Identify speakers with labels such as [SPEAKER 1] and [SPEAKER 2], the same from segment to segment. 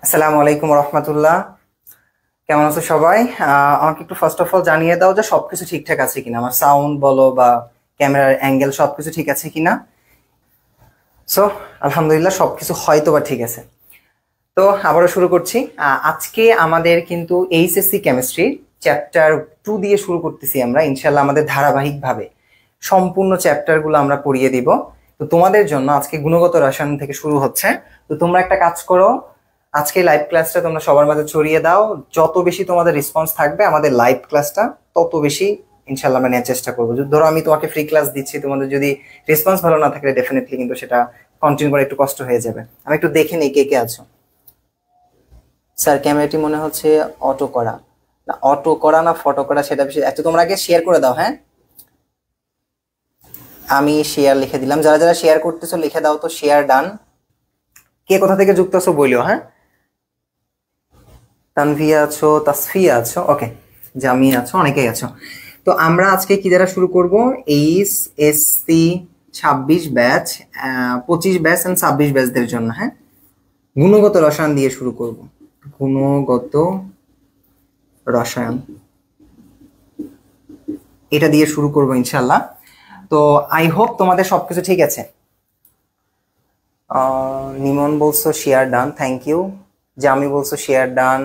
[SPEAKER 1] আসসালামু আলাইকুম রহমতুল্লাহ। কেমন আছো সবাই? আমাকে একটু ফার্স্ট অফ অল জানিয়ে দাও যে সবকিছু ঠিকঠাক আছে কিনা, আমার সাউন্ড বলো বা ক্যামেরার অ্যাঙ্গেল সবকিছু ঠিক আছে কিনা। সো আলহামদুলিল্লাহ সবকিছু হয়তো বা ঠিক আছে। তো আবারও শুরু করছি। আজকে আমাদের কিন্তু এইচএসসি কেমিস্ট্রি চ্যাপ্টার 2 দিয়ে শুরু করতেছি আমরা ইনশাল্লাহ। আমাদের ধারাবাহিকভাবে সম্পূর্ণ চ্যাপ্টারগুলো আমরা পড়িয়ে দিব। তো তোমাদের জন্য আজকে গুণগত রসায়ন থেকে শুরু হচ্ছে। তো তোমরা একটা কাজ করো, আজকে লাইভ ক্লাসটা তোমরা সবার মাঝে ছড়িয়ে দাও। যত বেশি তোমাদের রেসপন্স থাকবে আমাদের লাইভ ক্লাসটা তত বেশি ইনশাল্লাহ আমরা নেওয়ার চেষ্টা করবো। ধরো আমি তোমাকে ফ্রি ক্লাস দিচ্ছি, তোমাদের যদি রেসপন্স ভালো না থাকে ডেফিনেটলি কিন্তু সেটা কন্টিনিউ করা একটু কষ্ট হয়ে যাবে। আমি একটু দেখে নিই কে কে আছো। স্যার ক্যামেরাটি মনে হচ্ছে অটো করা, না অটো করা না ফটো করা সেটা বেশি। আচ্ছা তোমরা আগে শেয়ার করে দাও। হ্যাঁ আমি শেয়ার লিখে দিলাম, যারা যারা শেয়ার করতেছো লিখে দাও তো শেয়ার ডান। কে কোথা থেকে যুক্ত আছো বলিও। হ্যাঁ তানভিয়া আছো, তাসফিয়া আছো, ওকে, জামি আছো, অনেকেই আছো। তো আমরা আজকে কি দ্বারা শুরু করব? এইচএসসি 26 ব্যাচ, 25 ব্যাচ এন্ড 26 ব্যাচদের জন্য। হ্যাঁ গুণগত রসায়ন দিয়ে শুরু করব। গুণগত রসায়ন এটা দিয়ে শুরু করব ইনশাল্লাহ। তো আই হোপ তোমাদের সবকিছু ঠিক আছে। নিমন বলছো শেয়ার ডান, থ্যাংক ইউ। জামি বলছো শেয়ার ডান,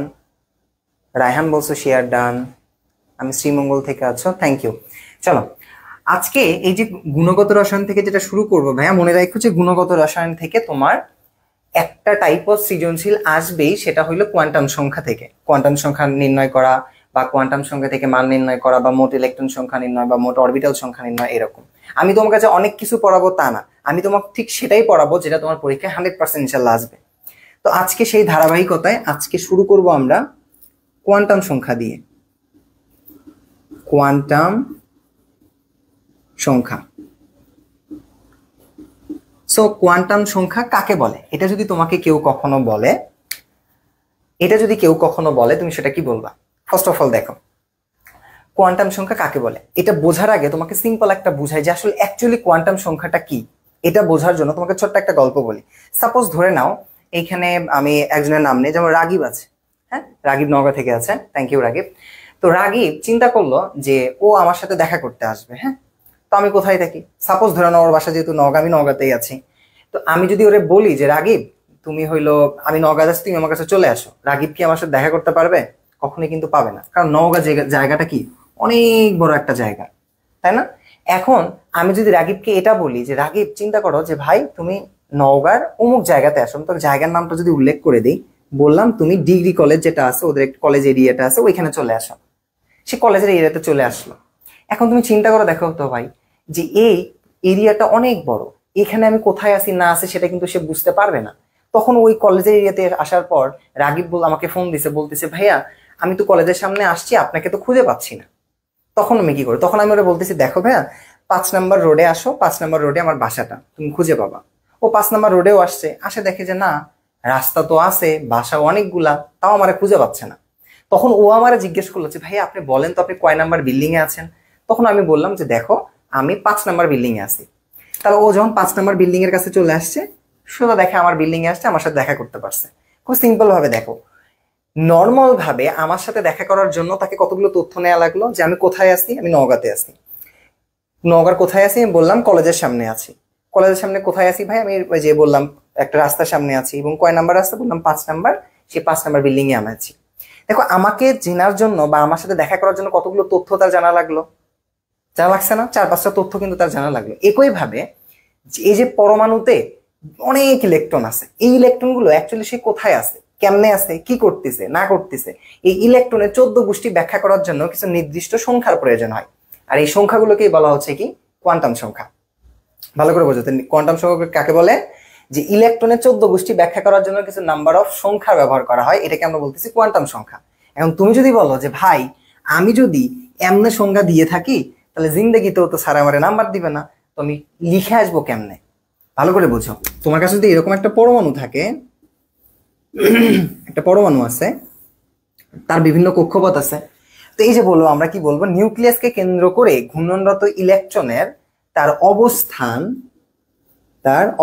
[SPEAKER 1] রায়হান বলছো শেয়ার ডান, আমি শ্রীমঙ্গল থেকে আছো, থ্যাংক ইউ। চলো আজকে এই যে গুণগত রসায়ন থেকে যেটা শুরু করবো ভাইয়া, মনে রাখো যে গুণগত রসায়ন থেকে তোমার একটা টাইপ অফ সৃজনশীল আসবেই, সেটা হইলো কোয়ান্টাম সংখ্যা থেকে। কোয়ান্টাম সংখ্যা নির্ণয় করা বা কোয়ান্টাম সংখ্যা থেকে মান নির্ণয় করা বা মোট ইলেকট্রন সংখ্যা নির্ণয় বা মোট অরবিটাল সংখ্যা নির্ণয়, এরকম। আমি তোমার কাছে অনেক কিছু পড়াবো তা না, আমি তোমাকে ঠিক সেটাই পড়াবো যেটা তোমার পরীক্ষায় 100% ইনশাল্লাহ আসবে। তো আজকে সেই ধারাবাহিকতায় আজকে শুরু করব আমরা কোয়ান্টাম সংখ্যা দিয়ে। কোয়ান্টাম সংখ্যা। সো কোয়ান্টাম সংখ্যা কাকে বলে? এটা যদি তোমাকে কেউ কখনো বলে, তুমি সেটা কি বলবা? ফার্স্ট অফ অল দেখো কোয়ান্টাম সংখ্যা কাকে বলে, এটা বোঝার আগে তোমাকে সিম্পল একটা বুঝাই যে আসলে অ্যাকচুয়ালি কোয়ান্টাম সংখ্যাটা কি। এটা বোঝার জন্য তোমাকে ছোট্ট একটা গল্প বলি। সাপোজ ধরে নাও এইখানে আমি একজনের নাম নেই, যেমন রাগিব আছে। হ্যাঁ রাগিব নওগাঁ থেকে আছে, থ্যাংক ইউ রাগিব। তো রাগিব চিন্তা করলো যে ও আমার সাথে দেখা করতে আসবে। হ্যাঁ তো আমি কোথায় থাকি? সাপোজ ধরে নাও ওর বাসা যেহেতু নওগাঁ, আমি নওগাঁতেই আছি। তো আমি যদি ওরে বলি যে রাগিব তুমি হইলো, আমি নওগাঁ আছি, তুমি আমার কাছে চলে আসো, রাগিব কি আমার সাথে দেখা করতে পারবে? কখনোই কিন্তু পাবে না, কারণ নওগাঁ জায়গাটা কি অনেক বড় একটা জায়গা, তাই না? এখন আমি যদি রাগিবকে এটা বলি যে রাগিব চিন্তা করো যে ভাই তুমি নওগাঁর অমুক জায়গাতে আসো, তো জায়গার নামটা যদি উল্লেখ করে দিই, বললাম তুমি ডিগ্রি কলেজ যেটা আছে, ওদের কলেজ এরিয়াটা আছে, ওইখানে চলে আসো। সে কলেজের এরিয়াতে চলে আসলো। এখন তুমি চিন্তা করো, দেখো তো ভাই যে এই এরিয়াটা অনেক বড়, এখানে আমি কোথায় আছি না আছি সেটা কিন্তু সে বুঝতে পারবে না। তখন ওই কলেজের এরিয়াতে আসার পর রাগিব আমাকে ফোন দিছে, বলতেছে ভাইয়া আমি তো কলেজের সামনে আসছি, আপনাকে তো খুঁজে পাচ্ছি না। তখন আমি কি করি? তখন আমি ওরা বলতেছি দেখো ভাইয়া 5 নম্বর রোডে আসো, 5 নম্বর রোডে আমার বাসাটা, তুমি খুঁজে পাবা। ও 5 নম্বর রোডেও আসছে, আসে দেখে যে না রাস্তা তো আছে, বাসা অনেকগুলা, তাও আমার খুঁজে পাচ্ছে না। তখন ও আমার জিজ্ঞেস করলো যে ভাইয়া আপনি বলেন তো আপনি কয় নাম্বার বিল্ডিং এ আছেন? তখন আমি বললাম যে দেখো আমি 5 নম্বর বিল্ডিং এ আছি। তাহলে ও যখন 5 নম্বর বিল্ডিং এর কাছে চলে আসছে, সোজা দেখে আমার বিল্ডিং এ আসছে, আমার সাথে দেখা করতে পারছে। খুব সিম্পল ভাবে দেখো, নর্মাল ভাবে আমার সাথে দেখা করার জন্য তাকে কতগুলো তথ্য নেওয়া লাগলো যে আমি কোথায় আছি, আমি নওগাঁতে আছি। নওগাঁর কোথায় আছি? আমি বললাম কলেজের সামনে আছি। কলেজের সামনে কোথায় আছি ভাই? আমি ওই যে বললাম একটা রাস্তার সামনে আছি, এবং কয় নাম্বার রাস্তা বললাম 5 নম্বর, সেই 5 নম্বর বিল্ডিং এ আমি আছি। দেখো আমাকে চেনার জন্য বা আমার সাথে দেখা করার জন্য কতগুলো তথ্য তার জানা লাগলো, জানা লাগছে না? 4-5টা তথ্য কিন্তু তার জানা লাগলো। একই ভাবে এই যে পরমাণুতে অনেক ইলেকট্রন আছে, এই ইলেকট্রন গুলো অ্যাকচুয়ালি সে কোথায় আছে, কেমনে আছে, কি করতেছে না করতেছে, এই ইলেকট্রনের 14 গোষ্ঠী ব্যাখ্যা করার জন্য কিছু নির্দিষ্ট সংখ্যার প্রয়োজন হয়। আর এই সংখ্যাগুলোকেই বলা হচ্ছে কি কোয়ান্টাম সংখ্যা। ভালো করে বোঝাতে, কোয়ান্টাম সংখ্যা কাকে বলে? যে ইলেকট্রনের 14 গোষ্ঠী ব্যাখ্যা করার জন্য কিছু নাম্বার অফ সংখ্যা ব্যবহার করা হয়, এটাকে আমরা বলতেছি কোয়ান্টাম সংখ্যা। এখন তুমি যদি বলো যে ভাই আমি যদি এমনে সংখ্যা দিয়ে থাকি তাহলে জিন্দগিতেও তো স্যার আমার নাম্বার দিবে না, তো আমি লিখে আসবো কেমনে? ভালো করে বুঝো, তোমার কাছে যদি এরকম একটা পরমাণু থাকে, একটা পরমাণু আছে, তার বিভিন্ন কক্ষপথ আছে। তো এই যে বলবো আমরা কি বলবো, নিউক্লিয়াসকে কেন্দ্র করে ঘূর্ণনরত ইলেকট্রনের তার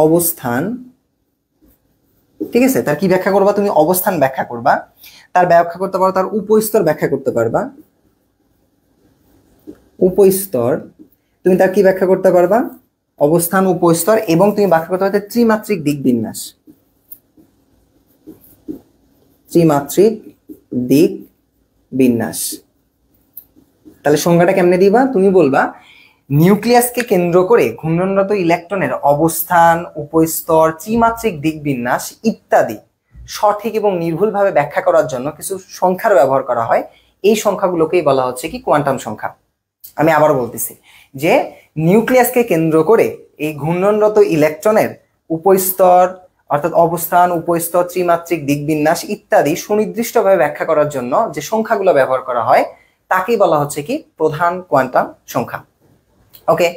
[SPEAKER 1] অবস্থান ঠিক আছে, তার কি ব্যাখ্যা করবা তুমি? অবস্থান ব্যাখ্যা করবা, তার ব্যাখ্যা করতে পারো, তার উপস্তর ব্যাখ্যা করতে পারবা, উপস্তর তুমি তার কি ব্যাখ্যা করতে পারবা? অবস্থান, উপস্তর, এবং তুমি ব্যাখ্যা করতে পারবে ত্রিমাত্রিক দিক বিন্যাস, ত্রিমাত্রিক দিক বিন্যাস। তাহলে সংজ্ঞাটা কেমনে দিবা? তুমি বলবা নিউক্লিয়াসকে কেন্দ্র করে ঘূর্ণনরত ইলেকট্রনের অবস্থান, উপস্তর, ত্রিমাত্রিক দিক বিন্যাস ইত্যাদি সঠিক এবং নির্ভুলভাবে ব্যাখ্যা করার জন্য কিছু সংখ্যার ব্যবহার করা হয়। এই সংখ্যাগুলোকেই বলা হচ্ছে কি কোয়ান্টাম সংখ্যা। আমি আবার বলতেছি যে নিউক্লিয়াসকে কেন্দ্র করে এই ঘূর্ণনরত ইলেকট্রনের উপস্তর অর্থাৎ অবস্থান, উপস্তর, ত্রিমাত্রিক দিক বিন্যাস ইত্যাদি সুনির্দিষ্টভাবে ব্যাখ্যা করার জন্য যে সংখ্যাগুলো ব্যবহার করা হয় তাকেই বলা হচ্ছে কি প্রধান কোয়ান্টাম সংখ্যা। ওকে,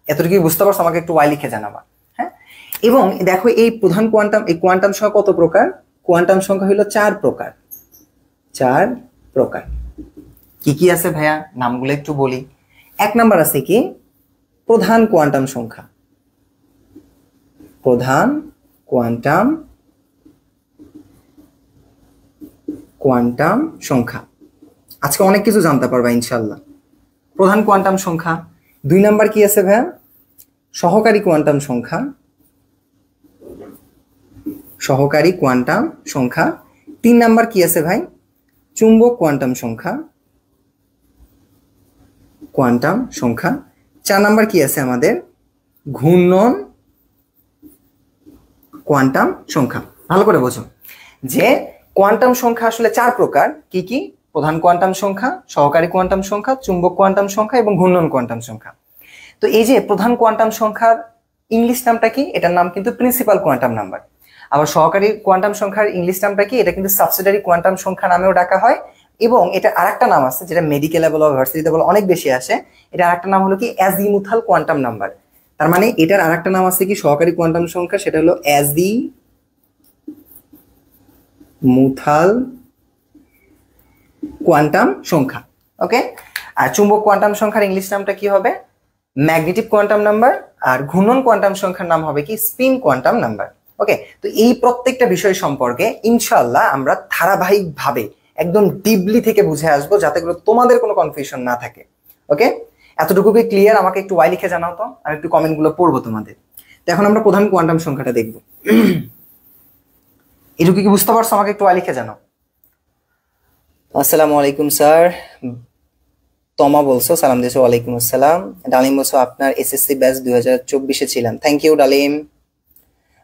[SPEAKER 1] এতটুকু বুঝতে পারছো? আমাকে একটু ওয়াই লিখে জানাবা। হ্যাঁ, এবং দেখো এই প্রধান কোয়ান্টাম, এই কোয়ান্টাম সংখ্যা কত প্রকার? কোয়ান্টাম সংখ্যা হলো 4 প্রকার। 4 প্রকার কি কি আছে ভাইয়া? নামগুলো একটু বলি। 1 নাম্বার আছে কি প্রধান কোয়ান্টাম সংখ্যা। প্রধান কোয়ান্টাম সংখ্যা, আজকে অনেক কিছু জানতে পারবা ইনশাল্লাহ। প্রধান কোয়ান্টাম সংখ্যা। 2 নাম্বার কি আছে ভাইয়া? সহকারী কোয়ান্টাম সংখ্যা, সহকারী কোয়ান্টাম সংখ্যা। 3 নাম্বার কি আছে ভাই? চুম্বক কোয়ান্টাম সংখ্যা, কোয়ান্টাম সংখ্যা। 4 নাম্বার কি আছে আমাদের? ঘূর্ণন কোয়ান্টাম সংখ্যা। ভালো করে বোঝো যে কোয়ান্টাম সংখ্যা আসলে 4 প্রকার। কি কি? প্রধান কোয়ান্টাম সংখ্যা, সহকারী কোয়ান্টাম সংখ্যা, চুম্বক কোয়ান্টাম সংখ্যা এবং ঘূর্ণন কোয়ান্টাম সংখ্যা। তো এই যে প্রধান কোয়ান্টাম সংখ্যার ইংলিশ নামটা কি? এটার নাম কিন্তু প্রিন্সিপাল কোয়ান্টাম নাম্বার। আবার সহকারী কোয়ান্টাম সংখ্যার ইংলিশ নামটা কি? এটা কিন্তু সাবসিডারি কোয়ান্টাম সংখ্যা নামেও ডাকা হয়। এবং এটা আরেকটা নাম আছে যেটা মেডিকেলে বলা, ভার্সিটিতে বলা অনেক বেশি আসে। এটা আরেকটা নাম হলো কি অ্যাজিমুথাল কোয়ান্টাম নাম্বার। তার মানে এটার আরেকটা নাম আছে কি সহকারী কোয়ান্টাম সংখ্যা, সেটা হলো অ্যাজিমুথাল কোয়ান্টাম সংখ্যা। ওকে, আর চুম্বক কোয়ান্টাম সংখ্যার ইংলিশ নামটা কি হবে? Magnetic quantum number. আর ঘূর্ণন কোয়ান্টাম সংখ্যার নাম হবে কি স্পিন কোয়ান্টাম নাম্বার। ওকে, তো এই প্রত্যেকটা বিষয় সম্পর্কে ইনশাআল্লাহ আমরা ধারাবাহিকভাবে একদম ডিপলি থেকে বুঝে আসবো, যাতে করে তোমাদের কোনো কনফিউশন না থাকে। ওকে, এতটুকু কি ক্লিয়ার? আমাকে একটু ওয়াই লিখে জানাও তো, আমি একটু কমেন্টগুলো পড়বো তোমাদের। তো এখন আমরা প্রধান কোয়ান্টাম সংখ্যাটা দেখব। এটুকু কি বুঝতে পারছো? আমাকে একটু ওয়াই লিখে জানাও। আসসালামু আলাইকুম স্যার। তমা বলছো সালাম দিয়েছো, ওয়ালাইকুম আসসালাম। ডালিম বলছো আপনার এসএসসি ব্যাচ 2024-এ ছিলাম, থ্যাংক ইউ ডালিম।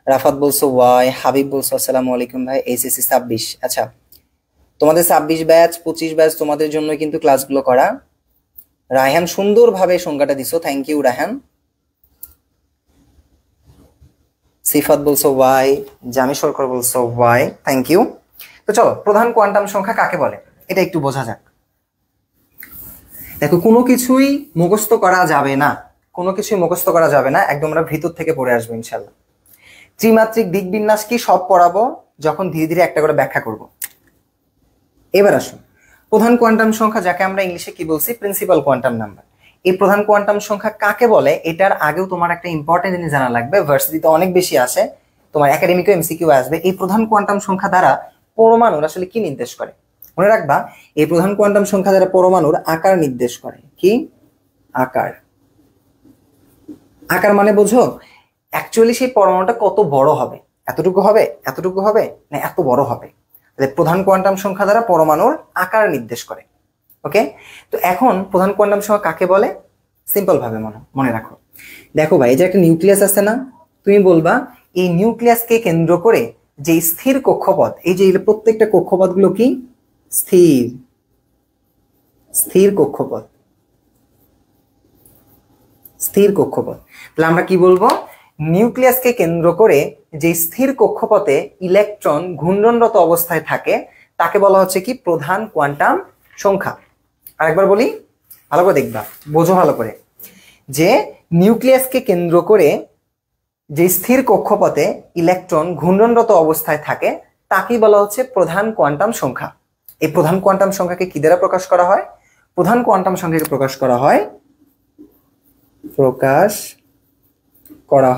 [SPEAKER 1] রাফাত বলছো ওয়াই। হাবিব বলছো আসসালামু আলাইকুম ভাই, এসএসসি 26। আচ্ছা, তোমাদের 26 ব্যাচ 25 ব্যাচ তোমাদের জন্য কিন্তু ক্লাসগুলো করা। রায়হান সুন্দরভাবে সংখ্যাটা দিছো, থ্যাংক ইউ রায়হান। সিফাত বলছো ওয়াই। জামি সরকার বলছো ওয়াই, থ্যাংক ইউ। তো চলো প্রধান কোয়ান্টাম সংখ্যা কাকে বলে এটা একটু বোঝা যাক। দেখো, কোনো কিছুই মুখস্থ করা যাবে না, কোনো কিছুই মুখস্থ করা যাবে না, একদম আমরা ভিতর থেকে পড়ে আসবো ইনশাল্লাহ। ত্রিমাত্রিক দিক বিন্যাস কি সব পড়াবো যখন ধীরে ধীরে একটা করে ব্যাখ্যা করব। এবার আসুন প্রধান কোয়ান্টাম সংখ্যা, যাকে আমরা ইংলিশে কি বলছি প্রিন্সিপাল কোয়ান্টাম নাম্বার। এই প্রধান কোয়ান্টাম সংখ্যা কাকে বলে এটার আগেও তোমার একটা ইম্পর্টেন্ট জিনিস জানা লাগবে, ভার্সিটিতে অনেক বেশি আসে, তোমার একাডেমিকও এমসিকিউ আসবে। এই প্রধান কোয়ান্টাম সংখ্যা দ্বারা পরমাণুর আসলে কি নির্দেশ করে? মনে রাখবা, এই প্রধান কোয়ান্টাম সংখ্যা দ্বারা পরমাণুর আকার নির্দেশ করে। কি আকার? আকার মানে বোঝো অ্যাকচুয়ালি সেই পরমাণুটা কত বড় হবে, এতটুকু হবে, এতটুকু হবে, না এত বড় হবে। প্রধান কোয়ান্টাম সংখ্যা দ্বারা পরমাণুর আকার নির্দেশ করে। ওকে, তো এখন প্রধান কোয়ান্টাম সংখ্যা কাকে বলে সিম্পল ভাবে মনে রাখো। দেখো ভাই, এই যে একটা নিউক্লিয়াস আছে না, তুমি বলবা এই নিউক্লিয়াসকে কেন্দ্র করে যে স্থির কক্ষপথ, এই যে প্রত্যেকটা কক্ষপথ গুলো কি স্থির, স্থির কক্ষপথ, স্থির কক্ষপথ। তাহলে আমরা কি বলবো? নিউক্লিয়াসকে কেন্দ্র করে যে স্থির কক্ষপথে ইলেকট্রন ঘূর্ণনরত অবস্থায় থাকে তাকে বলা হচ্ছে কি প্রধান কোয়ান্টাম সংখ্যা। আরেকবার বলি, ভালো করে দেখবা, বোঝো ভালো করে, যে নিউক্লিয়াসকে কেন্দ্র করে যে স্থির কক্ষপথে ইলেকট্রন ঘূর্ণনরত অবস্থায় থাকে তাকেই বলা হচ্ছে প্রধান কোয়ান্টাম সংখ্যা। এই প্রধান কোয়ান্টাম সংখ্যাকে কি দ্বারা প্রকাশ করা হয়? প্রধান কোয়ান্টাম সংখ্যাকে প্রকাশ করা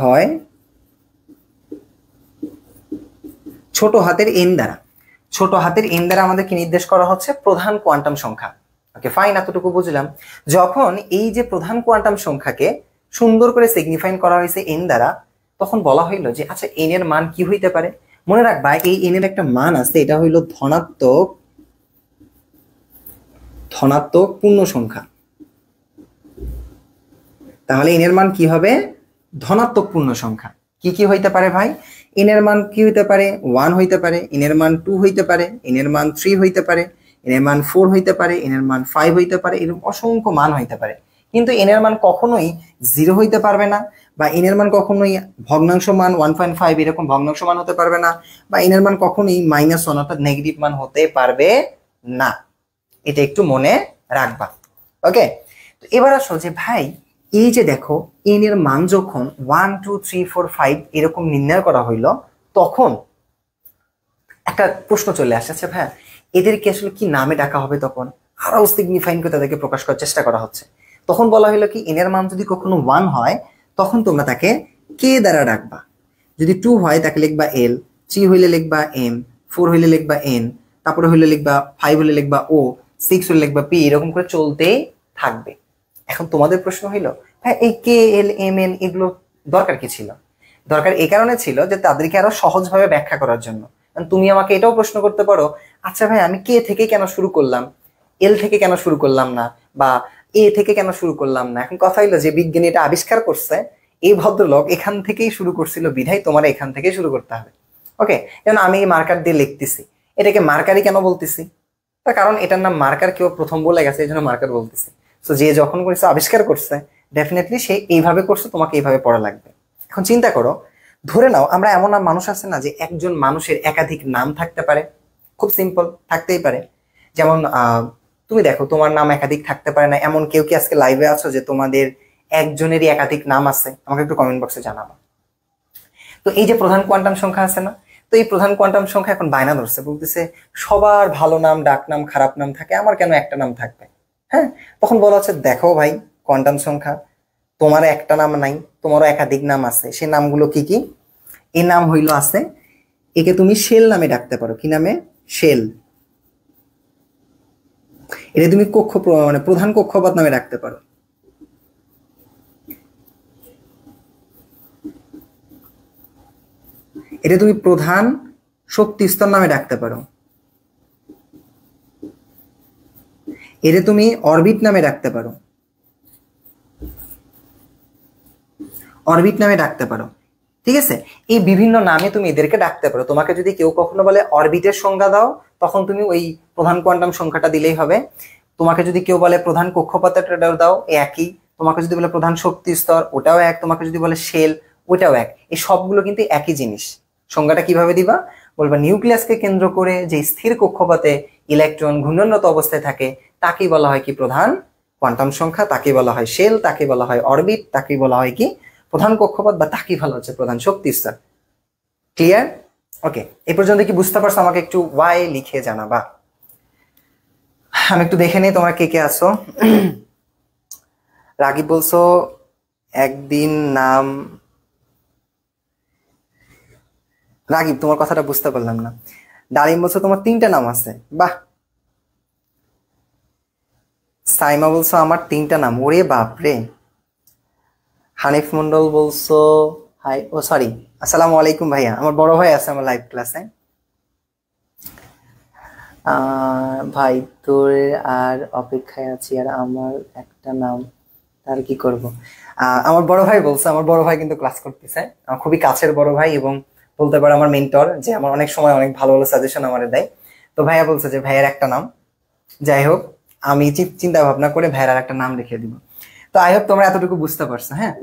[SPEAKER 1] হয় ছোট হাতের এন দ্বারা, ছোট হাতের এন দ্বারা আমাদেরকে নির্দেশ করা হচ্ছে প্রধান কোয়ান্টাম সংখ্যা। ওকে ফাইন, এতটুকু বুঝলাম। যখন এই যে প্রধান কোয়ান্টাম সংখ্যাকে সুন্দর করে সিগনিফাইন করা হয়েছে এন দ্বারা, তখন বলা হইলো যে আচ্ছা এন এর মান কি হইতে পারে। মনে রাখবা এই এন এর একটা মান আছে, এটা হইলো ধনাত্মক পূর্ণ সংখ্যা। তাহলে এন এর মান কি হবে? ধনাত্মক পূর্ণ সংখ্যা। কি কি হইতে পারে ভাই? এন এর মান কি হইতে পারে? 1 হইতে পারে, এন এর মান 2 হইতে পারে, এন এর মান 3 হইতে পারে, এন এর মান 4 হইতে পারে, এন এর মান 5 হইতে পারে, এরকম অসংখ্য মান হইতে পারে। কিন্তু এন এর মান কখনোই 0 হইতে পারবে না, বা এন এর মান কখনোই ভগ্নাংশ মান 1.5 এরকম ভগ্নাংশ মান হতে পারবে না, বা এন এর মান কখনোই -1 অর্থাৎ নেগেটিভ মান হতে পারবে না। এটা একটু মনে রাখবা। ওকে, তো এবার আসো যে ভাই এই যে দেখো এন এর মান যখন 1 2 3 4 5 এরকম নির্ণয় করা হইলো, তখন একটা প্রশ্ন চলে আসে, আচ্ছা ভাই এদেরকে আসলে কি নামে ডাকা হবে? তখন আরো সিগনিফাইন করে তাদেরকে প্রকাশ করার চেষ্টা করা হচ্ছে। তখন বলা হইলো কি এন এর মান যদি কখনো 1 হয় তখন তোমরা তাকে কে দ্বারা ডাকবা, যদি 2 হয় তাকে লিখবা এল, 3 হইলে লিখবা এম, 4 হইলে লিখবা এন, তারপরে হইলে লিখবা 5 হইলে লিখবা ও, 6 হইলে লিখবা পি, এরকম করে চলতেই থাকবে। এখন তোমাদের প্রশ্ন হইলো হ্যাঁ এই কে এল এম এন এগুলো দরকার কি ছিল? দরকার এই কারণে ছিল যে তাদেরকে আরো সহজভাবে ব্যাখ্যা করার জন্য। তুমি আমাকে এটাও প্রশ্ন করতে পারো, আচ্ছা ভাই আমি কে থেকে কেন শুরু করলাম, এল থেকে কেন শুরু করলাম না, বা এ থেকে কেন শুরু করলাম না? এখন কথা হইলো যে বিজ্ঞানী এটা আবিষ্কার করছে, এই ভদ্রলোক এখান থেকেই শুরু করছিল, বিধায় তোমার এখান থেকেই শুরু করতে হবে। ওকে, যেমন আমি এই মার্কার দিয়ে লিখতেছি, এটাকে মার্কারই কেন বলতেছি? তার কারণ এটার নাম মার্কার, কেউ প্রথম বলে গেছে এই জন্য মার্কার বলতেছি। তো যে যখন করেছে আবিষ্কার করছে ডেফিনেটলি সে এইভাবে করছে, তোমাকে এইভাবে পড়া লাগবে। এখন চিন্তা করো, ধরে নাও আমরা এমন মানুষ আছে না যে একজন মানুষের একাধিক নাম থাকতে পারে, খুব সিম্পল থাকতেই পারে। যেমন তুমি দেখো তোমার নাম একাধিক থাকতে পারে না, এমন কেউ কি আজকে লাইভে আছো যে তোমাদের একজনেরই একাধিক নাম আছে? আমাকে একটু কমেন্ট বক্সে জানাবো। তো এই যে প্রধান কোয়ান্টাম সংখ্যা আছে না, তো এই প্রধান কোয়ান্টাম সংখ্যা এখন বায়না ধরছে, বলতেছে সবার ভালো নাম, ডাক নাম, খারাপ নাম থাকে, আমার কেন একটা নাম থাকবে? হ্যাঁ, তখন বলা হচ্ছে দেখো ভাই কোয়ান্টাম সংখ্যা, তোমার একটা নাম নাই, তোমারও একাধিক নাম আছে। সে নামগুলো কি কি? এই নাম হইলো আছে, একে তুমি শেল নামে ডাকতে পারো। কি নামে? শেল। এটা তুমি মানে প্রধান কক্ষপথ নামে ডাকতে পারো। এটা তুমি প্রধান শক্তি স্তর নামে ডাকতে পারো। এটা তুমি অরবিট নামে ডাকতে পারো, অরবিট নামে ডাকতে পারো। ঠিক আছে, এই বিভিন্ন নামে তুমি এদেরকে ডাকতে পারো। তোমাকে যদি কেউ কখনো বলে অরবিটের সংজ্ঞা দাও, তখন তুমি ওই প্রধান কোয়ান্টাম সংখ্যাটা দিলেই হবে। তোমাকে যদি কেউ বলে প্রধান কক্ষপথের দাও, একই। তোমাকে যদি বলে প্রধান শক্তি স্তর, ওটাও এক। তোমাকে যদি বলে শেল, ওটাও এক। এই সবগুলো কিন্তু একই জিনিস। সংজ্ঞাটা কিভাবে দিবা? বলবা নিউক্লিয়াসকে কেন্দ্র করে যে স্থির কক্ষপথে ইলেকট্রন ঘূর্ণনরত অবস্থায় থাকে তাকেই বলা হয় কি? প্রধান কোয়ান্টাম সংখ্যা। তাকে বলা হয় শেল, তাকে বলা হয় অরবিট, তাকে বলা হয় কি? প্রধান কক্ষপথ, বা তাকে ভালো হচ্ছে প্রধান শক্তি স্তর। ক্লিয়ার? ওকে, এই পর্যন্ত কি বুঝতে পারছো? আমাকে একটু ওয়াই লিখে জানাবা। আমি একটু দেখে নিই তোমরা কে কে আছো। রাগিব বলছো একদিন নাম। রাগিব তোমার কথাটা বুঝতে পারলাম না। ডালিম বলছো তোমার 3টা নাম আছে, বাহ। সাইমা বলছো আমার 3টা নাম, ওরে বাপরে। হানিফ মন্ডল বলছো হাই, ও সরি, আসসালামু আলাইকুম ভাইয়া। আমার বড় ভাই আছে আমার লাইভ ক্লাসে। ভাই তোর আর অপেক্ষায় আছি, আর আমার একটা নাম, তার কি করব? আমার বড় ভাই বলছে, আমার বড় ভাই কিন্তু ক্লাস করতেছে, আমার খুবই কাছের বড় ভাই, এবং বলতে পারো আমার মেন্টর, যে আমার অনেক সময় অনেক ভালো ভালো সাজেশন আমারে দেয়। তো ভাইয়া বলছে যে ভাইয়ের একটা নাম। যাই হোক, আমি চিন্তা ভাবনা করে ভাইয়ের আর একটা নাম লিখে দিব। তো আই হোপ তোমরা এতটুকু বুঝতে পারছো। হ্যাঁ,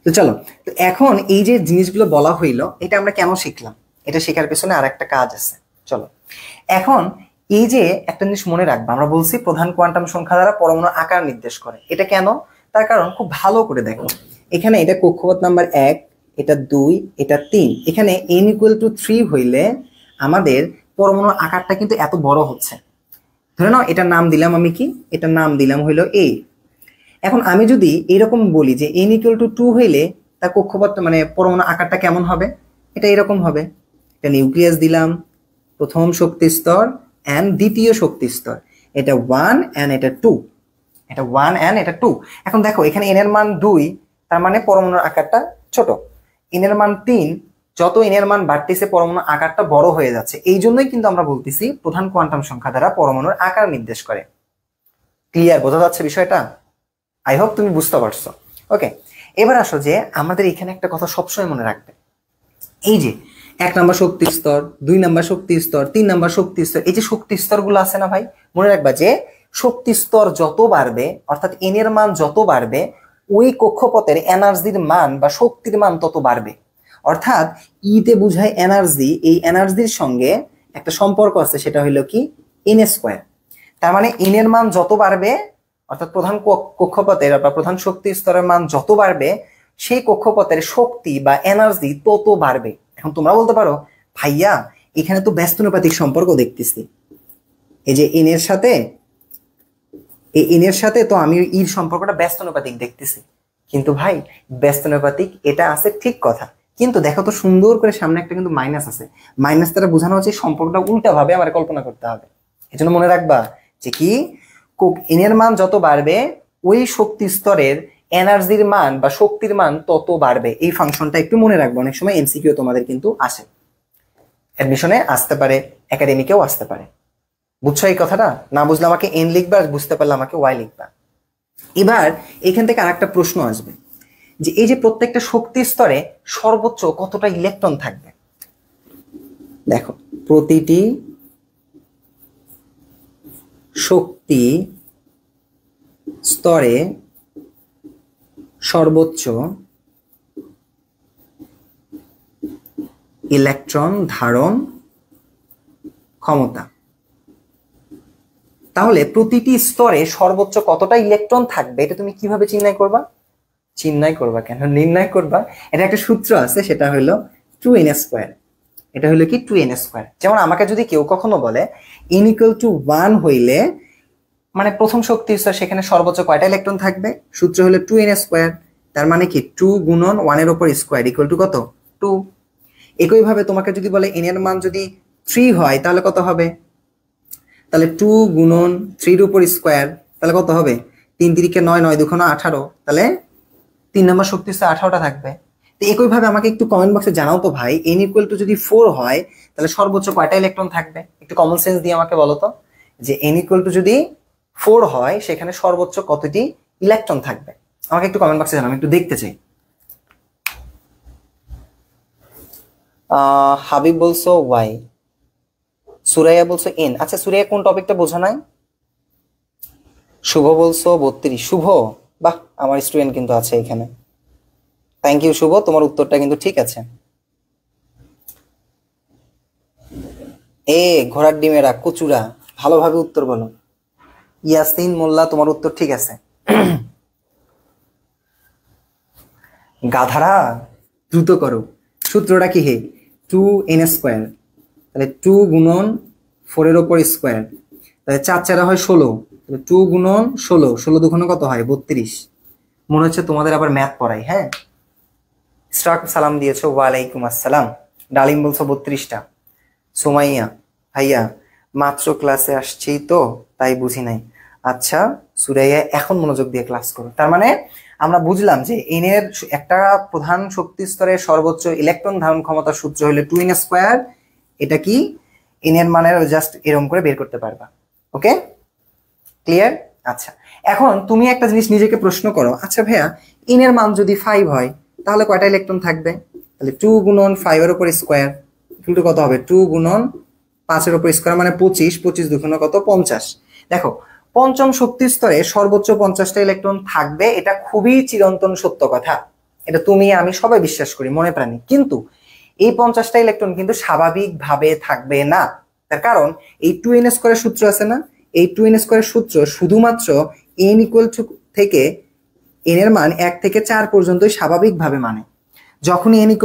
[SPEAKER 1] তো চলো, তো এখন এই যে জিনিসগুলো বলা হইলো, এটা আমরা কেন শিখলাম? এটা শেখার পেছনে আর একটা কাজ আছে। চলো, এখন এই যে একটা জিনিস মনে রাখবা, আমরা বলছি প্রধান কোয়ান্টাম সংখ্যা দ্বারা পরমাণুর আকার নির্দেশ করে। এটা কেন? তার কারণ খুব ভালো করে দেখো, এখানে এটা কক্ষপথ নাম্বার 1, এটা 2, এটা 3। এখানে n = 3 হইলে আমাদের পরমাণুর আকারটা কিন্তু এত বড় হচ্ছে। ধরে নাও এটার নাম দিলাম আমি কি? এটার নাম দিলাম হইলো A। এখন আমি যদি এরকম বলি যে n = 2 হইলে তার কক্ষপথ মানে পরমাণু আকারটা কেমন হবে? এটা এরকম হবে। একটা নিউক্লিয়াস দিলাম, প্রথম শক্তি স্তর অ্যান্ড দ্বিতীয় শক্তি স্তর, এটা 1 অ্যান্ড এটা 2, এটা 1 অ্যান্ড এটা 2। এখন দেখো এখানে n এর মান 2, তার মানে পরমাণুর আকারটা ছোট। n এর মান 3, যত n এর মান বাড়তেছে পরমাণুর আকারটা বড় হয়ে যাচ্ছে। এই জন্যই কিন্তু আমরা বলতেছি প্রধান কোয়ান্টাম সংখ্যা দ্বারা পরমাণুর আকার নির্দেশ করে। ক্লিয়ার, বোঝা যাচ্ছে বিষয়টা? আই হোপ তুমি বুঝতে পারছো। ওকে, এবার আসো যে আমাদের এখানে একটা কথা সবসময় মনে রাখবে, এই যে 1 নম্বর শক্তি স্তর, 2 নম্বর শক্তি স্তর, 3 নম্বর শক্তি স্তর, এই যে শক্তি স্তরগুলো আছে না ভাই, মনে রাখবা যে শক্তি স্তর যত বাড়বে অর্থাৎ n এর মান যত বাড়বে ওই কক্ষপথের এনার্জির মান বা শক্তির মান তত বাড়বে। অর্থাৎ ইতে বুঝায় এনার্জি, এই এনার্জির সঙ্গে একটা সম্পর্ক আছে, সেটা হলো কি n²। তার মানে n এর মান যত বাড়বে অর্থাৎ প্রধান কক্ষপথের বা প্রধান শক্তি স্তরের মান যত বাড়বে সেই কক্ষপথের শক্তি বা এনার্জি তত বাড়বে। এখন তোমরা বলতে পারো ভাইয়া এখানে তো ব্যস্তানুপাতিক সম্পর্ক দেখতেছি, এই যে n এর সাথে এই n এর সাথে তো আমি ইর সম্পর্কটা ব্যস্তানুপাতিক দেখতেছি। কিন্তু ভাই ব্যস্তানুপাতিক এটা আছে ঠিক কথা, কিন্তু দেখো তো সুন্দর করে সামনে একটা কিন্তু মাইনাস আছে, মাইনাস দ্বারা বোঝানো হচ্ছে সম্পর্কটা উল্টা ভাবে আমার কল্পনা করতে হবে। এজন্য মনে রাখবা যে কি n এর মান যত বাড়বে ওই শক্তি স্তরের এনার্জির মান বা শক্তির মান তত বাড়বে। এই ফাংশনটা একটু মনে রাখবো, অনেক সময় এমসিকিউ তোমাদের কিন্তু আসে, অ্যাডমিশনে আসতে পারে, একাডেমিকেও আসতে পারে। বুঝছো এই কথাটা? না বুঝলে আমাকে n লিখবা, আর বুঝতে পারলে আমাকে y লিখবা। এবার এখান থেকে আরেকটা প্রশ্ন আসবে যে এই যে প্রত্যেকটা শক্তি স্তরে সর্বোচ্চ কতটা ইলেকট্রন থাকবে। দেখো প্রতিটি শক্তি স্তরে সর্বোচ্চ ইলেকট্রন ধারণ ক্ষমতা। তাহলে প্রতিটি স্তরে সর্বোচ্চ কতটা ইলেকট্রন থাকবে এটা তুমি কিভাবে চিন্তায় করবা? চিন্তায় করবা কেন, নির্ণয় করবা। এটা একটা সূত্র আছে, সেটা হলো 2n²। এটা হলো কি 2n²। যেমন আমাকে যদি কেউ কখনো বলে n = 1 হইলে মানে প্রথম শক্তি স্তর সেখানে সর্বোচ্চ কয়টা ইলেকট্রন থাকবে, সূত্র হলো 2n²। তার মানে কি 2 গুণন 1 এর উপর স্কয়ার ইকুয়াল টু কত? 2। একই ভাবে তোমাকে যদি বলে n এর মান যদি 3 হয় তাহলে কত হবে? তাহলে 2 গুণন 3 এর উপর স্কয়ার, তাহলে কত হবে? 3 3 9, 9 2 18, তাহলে 3 নম্বর শক্তি স্তর 18টা থাকবে। তো একই ভাবে আমাকে একটু কমেন্ট বক্সে জানাও তো ভাই, n = যদি 4 হয় তাহলে সর্বোচ্চ কয়টা ইলেকট্রন থাকবে? একটু কমন সেন্স দিয়ে আমাকে বলো তো, যে n = যদি 4 হয় সেখানে সর্বোচ্চ কতটি ইলেকট্রন থাকবে? আমাকে একটু কমেন্ট বক্সে জানাও, আমি একটু দেখতে চাই। হাবিব বলছো y, সুরাইয়া বলছো n। আচ্ছা সুরাইয়া কোন টপিকটা বোঝা নাই? শুভ বলছো 32। শুভ, বাহ আমার স্টুডেন্ট কিন্তু আছে এখানে, থ্যাংক ইউ শুভ, তোমার উত্তরটা কিন্তু ঠিক আছে। ঘোড়ার ডিমেরা কচুরা, ভালোভাবে উত্তর বলো। ইয়াসিন মোল্লা, তোমার উত্তর ঠিক আছে। গাধারা দ্রুত করো, সূত্রটা কি হে? 2n², তাহলে 2 গুণন 4 এর উপর স্কয়ার, তাহলে 4 4 হয় 16, তাহলে 2 গুণন 16, 16 2 কত হয়? 32। মনে হচ্ছে তোমাদের আবার ম্যাথ পড়াই। হ্যাঁ, ইসরাক সালাম দিয়েছো, ওয়ালাইকুম আসসালাম। ডালিম বলছো 32টা। সুমাইয়া ভাইয়া মাত্র ক্লাসে আসছি তো তাই বুঝি নাই। আচ্ছা সুরাইয়া এখন মনোযোগ দিয়ে ক্লাস করো। তার মানে আমরা বুঝলাম যে n এর একটা প্রধান শক্তি স্তরের সর্বোচ্চ ইলেকট্রন ধারণ ক্ষমতার সূত্র হলো 2n²। এটা কি n এর মানের জাস্ট এরকম করে বের করতে পারবা। ওকে, ক্লিয়ার? আচ্ছা এখন তুমি একটা জিনিস নিজেকে প্রশ্ন করো, আচ্ছা ভাইয়া n এর মান যদি 5 হয় তাহলে কয়টা ইলেকট্রন থাকবে? তাহলে 2 গুণন 5 এর উপর স্কয়ার কিন্তু কত হবে? 2 গুণন 5 এর উপর স্কয়ার মানে 25, 25 2 কত? 50। দেখো পঞ্চম শক্তি স্তরে সর্বোচ্চ 50টা ইলেকট্রন থাকবে, এটা খুবই চিরন্তন সত্য কথা, এটা তুমি আমি সবাই বিশ্বাস করি মনে প্রাণে। কিন্তু এই 50টা ইলেকট্রন কিন্তু স্বাভাবিকভাবে থাকবে না। তার কারণ এই 2n² সূত্র আছে না, এই 2n² সূত্র শুধুমাত্র n = থেকে n এর মান 1 থেকে 4 পর্যন্তই স্বাভাবিকভাবে মানে। যখন n =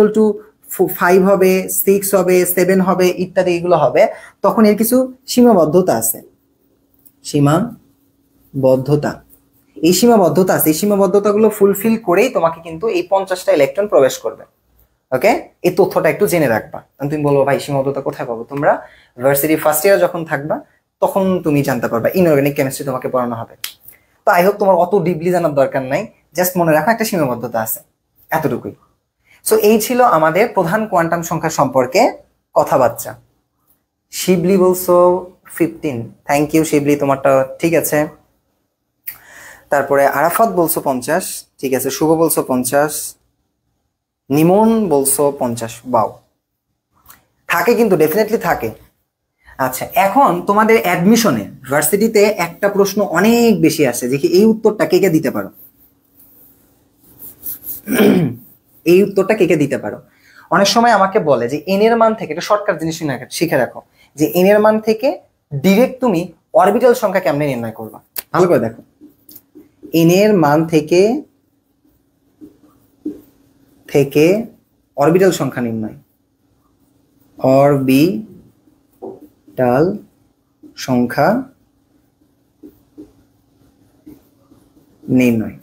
[SPEAKER 1] 5 হবে, 6 হবে, 7 হবে ইত্যাদি এগুলো হবে তখন এর কিছু সীমাবদ্ধতা আছে। সীমাবদ্ধতা, এই সীমাবদ্ধতাগুলো ফুলফিল করেই তোমাকে কিন্তু এই 50টা ইলেকট্রন প্রবেশ করবে। ওকে, এই তথ্যটা একটু জেনে রাখবা। তুমি বলবো ভাই সীমাবদ্ধতা কোথায় পাবো? তোমরা ভার্সিটি ফার্স্ট ইয়ার যখন থাকবা তখন তুমি জানতে পারবা, ইনঅর্গানিক কেমিস্ট্রি তোমাকে পড়ানো হবে। তো আই হোপ তোমার অত ডিপলি জানার দরকার নাই, জাস্ট মনে রাখো একটা সীমাবদ্ধতা আছে, এতটুকুই। সো এই ছিল আমাদের প্রধান কোয়ান্টাম সংখ্যা সম্পর্কে কথাবার্তা। শিবলি বলছো 15, থ্যাংক ইউ শিবলি, তোমারটা ঠিক আছে। তারপরে আরাফাত বলছো 50, ঠিক আছে। শুভ বলছো 50, নিমন বলছো 50, বাও, থাকে কিন্তু, ডেফিনেটলি থাকে। আচ্ছা, এখন তোমাদের অ্যাডমিশনে ভার্সিটিতে একটা প্রশ্ন অনেক বেশি আসে, যে এই উত্তরটা কে কে দিতে পারো? এই উত্তরটা কে কে দিতে পারো? অনেক সময় আমাকে বলে যে এন এর মান থেকে, এটা শর্টকাট জিনিস শিখে রাখো, যে এন এর মান থেকে ডিরেক্ট তুমি অরবিটাল সংখ্যা কেমনে নির্ণয় করবা। ভালো করে দেখো, এন এর মান থেকে অরবিটাল সংখ্যা নির্ণয়, অরবিটাল সংখ্যা নির্ণয়।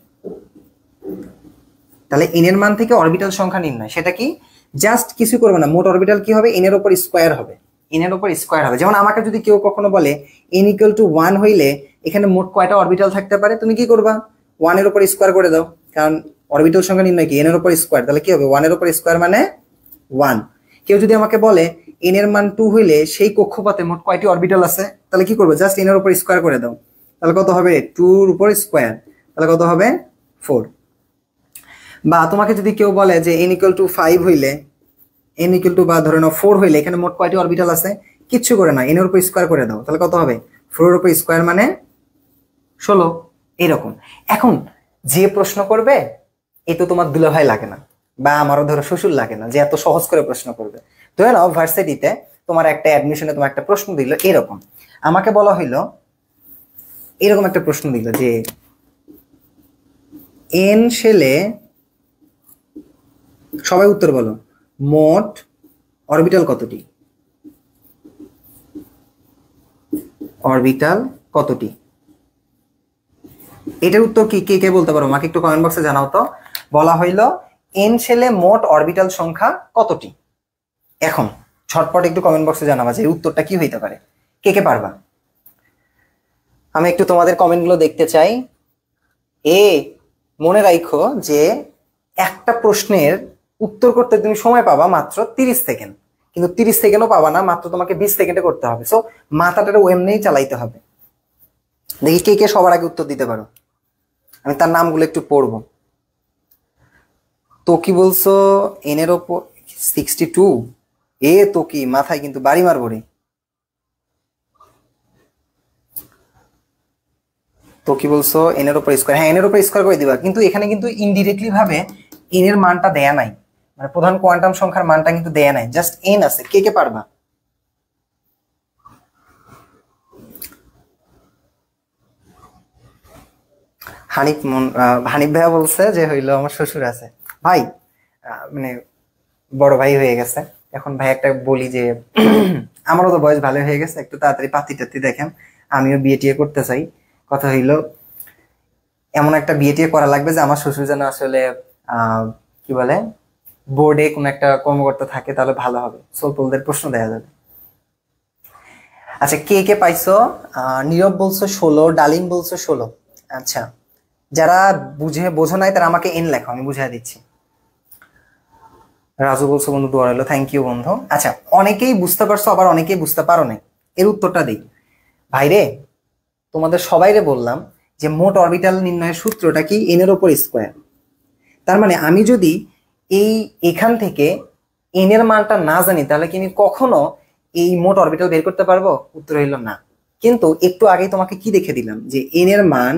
[SPEAKER 1] তাহলে এন এর মান থেকে অরবিটাল সংখ্যা নির্ণয়, সেটা কি? জাস্ট কিছু করবে না, মোট অরবিটাল কি হবে? এন এর উপর স্কোয়ার হবে, এন এর উপর স্কোয়ার হবে। যেমন আমাকে যদি কেউ কখনো বলে এন ইকুয়াল টু 1 হইলে এখানে মোট কয়টা অরবিটাল থাকতে পারে, তুমি কি করবা? 1 এর উপর স্কোয়ার করে দাও, কারণ অরবিটাল সংখ্যা নির্ণয় কি? এন এর উপর স্কোয়ার। তাহলে কি হবে? 1 এর উপর স্কোয়ার মানে 1। কেউ যদি আমাকে বলে এন এর মান 2 হইলে সেই কক্ষপথে মোট কয়টি অরবিটাল আছে, তাহলে কি করবে? জাস্ট এন এর উপর স্কোয়ার করে দাও, তাহলে কত হবে? 2 এর উপর স্কোয়ার, তাহলে কত হবে? 4। বা তোমাকে যদি কেউ বলে যে n ইকুয়াল টু 5 হইলে, n ইকুয়াল টু বা ধরে নাও 4 হইলে এখানে মোট কয়টি অরবিটাল আছে, কিচ্ছু করে না, n এর উপর স্কোয়ার করে দাও, তাহলে কত হবে? 4 এর উপর স্কোয়ার মানে 16। এরকম। এখন যে প্রশ্ন করবে এ তো তোমার দুলাভাই লাগে না, বা আমারও ধরো শ্বশুর লাগে না যে এত সহজ করে প্রশ্ন করবে। ধরে নাও ভার্সিটিতে তোমার একটা অ্যাডমিশনে তোমার একটা প্রশ্ন দিল এরকম, আমাকে বলা হইলো এরকম একটা প্রশ্ন দিল যে n শেলে, সবাই উত্তর বলো, মোট অরবিটাল কতটি? অরবিটাল কতটি? এটার উত্তর কি কে কে বলতে পারো? আমাকে একটু কমেন্ট বক্সে জানাও তো। বলা হইলো এন শেলে মোট অরবিটাল সংখ্যা কতটি? এখন ঝটপট একটু কমেন্ট বক্সে জানাবা যে উত্তরটা কি হইতে পারে, কে কে পারবা? আমি একটু তোমাদের কমেন্টগুলো দেখতে চাই। মনে রাখো যে একটা প্রশ্নের উত্তর করতে তুমি সময় পাবা মাত্র 30 সেকেন্ড, কিন্তু 30 সেকেন্ডও পাবা না, মাত্র তোমাকে 20 সেকেন্ডে করতে হবে। সো মাথাটা এমনিই চালাইতে হবে। দেখি কে কে সবার আগে উত্তর দিতে পারো, আমি তার নামগুলো একটু পড়বো। তো কি বলছো? এন এর ওপর 62, তো কি মাথায় কিন্তু বাড়ি মারবো রে। তো কি বলছো? এন এর উপর স্কোয়ার, হ্যাঁ এন এর উপর স্কোয়ার করে দিবা, কিন্তু এখানে কিন্তু ইনডিরেক্টলি ভাবে এন এর মানটা দেয়া নাই, মানে প্রধান কোয়ান্টাম সংখ্যার মানটা কিন্তু দেয়া নাই, জাস্ট এন আছে। কে কে পারবা? হানিফ ভাইয়া বলছে যে হইলো আমার শ্বশুর আছে। ভাই মানে বড় ভাই হয়ে গেছে এখন। ভাই একটা বলি যে আমারও তো বয়স ভালো হয়ে গেছে, একটু তাড়াতাড়ি পাতি টাতি দেখেন, আমিও বিয়ে টিয়ে করতে চাই। কথা হইলো এমন একটা বিয়ে টিয়ে করা লাগবে যে আমার শ্বশুর যেন আসলে কি বলে বোর্ডে কোন একটা কর্মকর্তা থাকে, তাহলে ভালো হবে, সোলপোলদের প্রশ্ন দেওয়া যাবে। আচ্ছা, কে কে পাইছো? নীরব বলছো 16, ডালিম বলছো 16। আচ্ছা, যারা বোঝো নাই তারা আমাকে এন লেখো, আমি বুঝাই দিচ্ছি। রাজু বলছো বন্ধু দোয়া রইলো, থ্যাংক ইউ বন্ধু। আচ্ছা, অনেকেই বুঝতে পারছো, আবার অনেকেই বুঝতে পারো নাই, এর উত্তরটা দিই। ভাইরে তোমাদের সবাইরে বললাম যে মোট অরবিটাল নির্ণয়ের সূত্রটা কি? এন এর উপর স্কোয়ার। তার মানে আমি যদি এখান থেকে এন এর মানটা না জানি, তাহলে কি আমি কখনো এই মোট অরবিটাল বের করতে পারবো? উত্তর হইল না। কিন্তু একটু আগেই তোমাকে কি দেখে দিলাম যে এন এর মান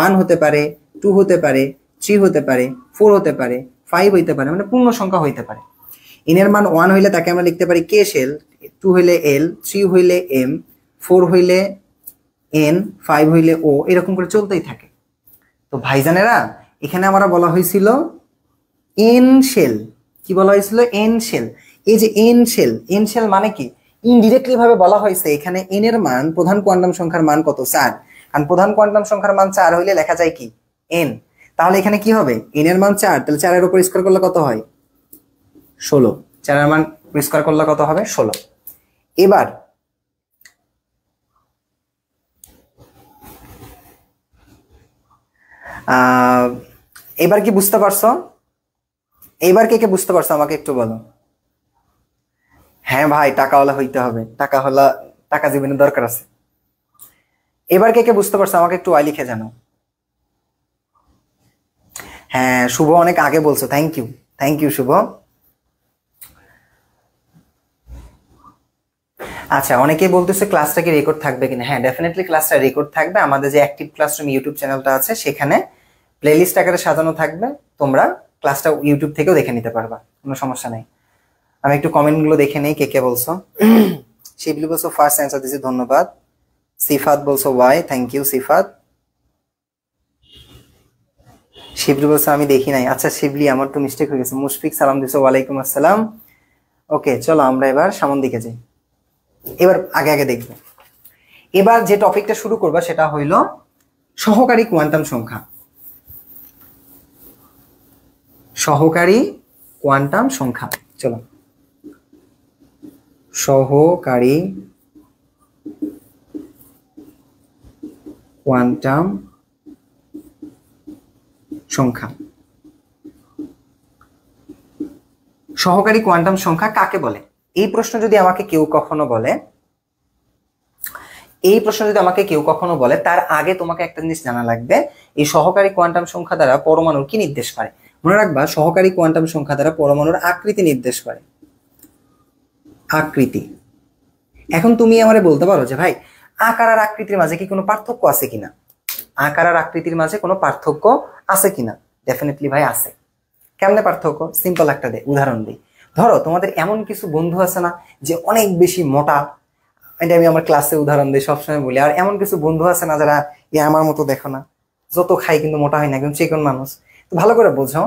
[SPEAKER 1] 1 হতে পারে, 2 হতে পারে, 3 হতে পারে, 4 হতে পারে, 5 হইতে পারে, মানে পূর্ণ সংখ্যা হইতে পারে। এন এর মান 1 হইলে তাকে আমরা লিখতে পারি কে শেল, 2 হইলে এল, 3 হইলে এম, 4 হইলে এন, 5 হইলে ও, এরকম করে চলতেই থাকে। তো ভাইজানেরা এখানে আমরা বলা হয়েছিল এন শেল। কি বলা হয়েছিল? N shell. এই যে এন শেল, এন শেল মানে কি? ইনডিরেক্টলি ভাবে বলা হয়েছে এখানে এন এর মান, প্রধান কোয়ান্টাম সংখ্যার মান কত? 4। কারণ প্রধান কোয়ান্টাম সংখ্যার মান 4 হইলে লেখা যায় কি? এন। তাহলে এখানে কি হবে? এন এর মান 4, তাহলে 4 এর উপর স্কয়ার করলে কত হয়? 16। 4 এর মান স্কয়ার করলে কত হবে? 16। এবার এবার কি বুঝতে পারছো? এবার কে কে বুঝতে পারছো আমাকে একটু বলো। হ্যাঁ ভাই, টাকাওয়ালা হইতে হবে, টাকা জীবনে দরকার আছে। এবার কে কে বুঝতে পারছো আমাকে একটু লিখে জানো। হ্যাঁ, শুভ অনেক আগে বলছো, থ্যাংক ইউ শুভ। আচ্ছা, অনেকেই বলতেছে ক্লাসটা কি রেকর্ড থাকবে কিনা। হ্যাঁ, ডেফিনেটলি ক্লাসটা রেকর্ড থাকবে। আমাদের যে অ্যাক্টিভ ক্লাসরুম ইউটিউব চ্যানেলটা আছে সেখানে প্লেলিস্ট আকারে সাজানো থাকবে, তোমরা ক্লাসটা ইউটিউব থেকেও দেখে নিতে পারবা, কোনো সমস্যা নেই। আমি একটু কমেন্টগুলো দেখে নেই কে কে বলছো। শিবলি বলছো ফার্স্ট অ্যান্সার দিয়েছি, ধন্যবাদ। সিফাত বলছো ওয়াই, থ্যাংক ইউ সিফাত। শিবলি বলছো আমি দেখি নাই। আচ্ছা শিবলি, আমার তো মিস্টেক হয়ে গেছে। মুশফিক সালাম দিছো, ওয়ালাইকুম আসসালাম। ওকে, চলো আমরা এবার সামন দিকে যাই। এবার আগে আগে দেখবো। এবার যে টপিকটা শুরু করবা সেটা হইল সহকারী কোয়ান্টাম সংখ্যা। সহকারী কোয়ান্টাম সংখ্যা, চলো। সহকারী কোয়ান্টাম সংখ্যা। সহকারী কোয়ান্টাম সংখ্যা কাকে বলে? এই প্রশ্ন যদি আমাকে কেউ কখনো বলে, তার আগে তোমাকে একটা জিনিস জানা লাগবে, এই সহকারী কোয়ান্টাম সংখ্যা দ্বারা পরমাণুর কি নির্দেশ করে। মনে রাখবা, সহকারী কোয়ান্টাম সংখ্যা দ্বারা পরমাণুর আকৃতি নির্দেশ করে। আকৃতি। এখন তুমি আমারে বলতে পারো যে ভাই, আকার আর আকৃতির মাঝে কি কোনো পার্থক্য আছে কিনা? আকার আর আকৃতির মাঝে কোনো পার্থক্য আছে কিনা? ডেফিনেটলি ভাই আছে। কেমনে পার্থক্য? সিম্পল একটা উদাহরণ দিই। ধরো তোমাদের এমন কিছু বন্ধু আছে না যে অনেক বেশি মোটা, এটা আমি আমার ক্লাসে উদাহরণ দিই, সবসময় বলি। আর এমন কিছু বন্ধু আছে না যারা আমার মতো দেখো না, যত খাই কিন্তু মোটা হয় না, কিন্তু চিকন মানুষ। তো ভালো করে বোঝো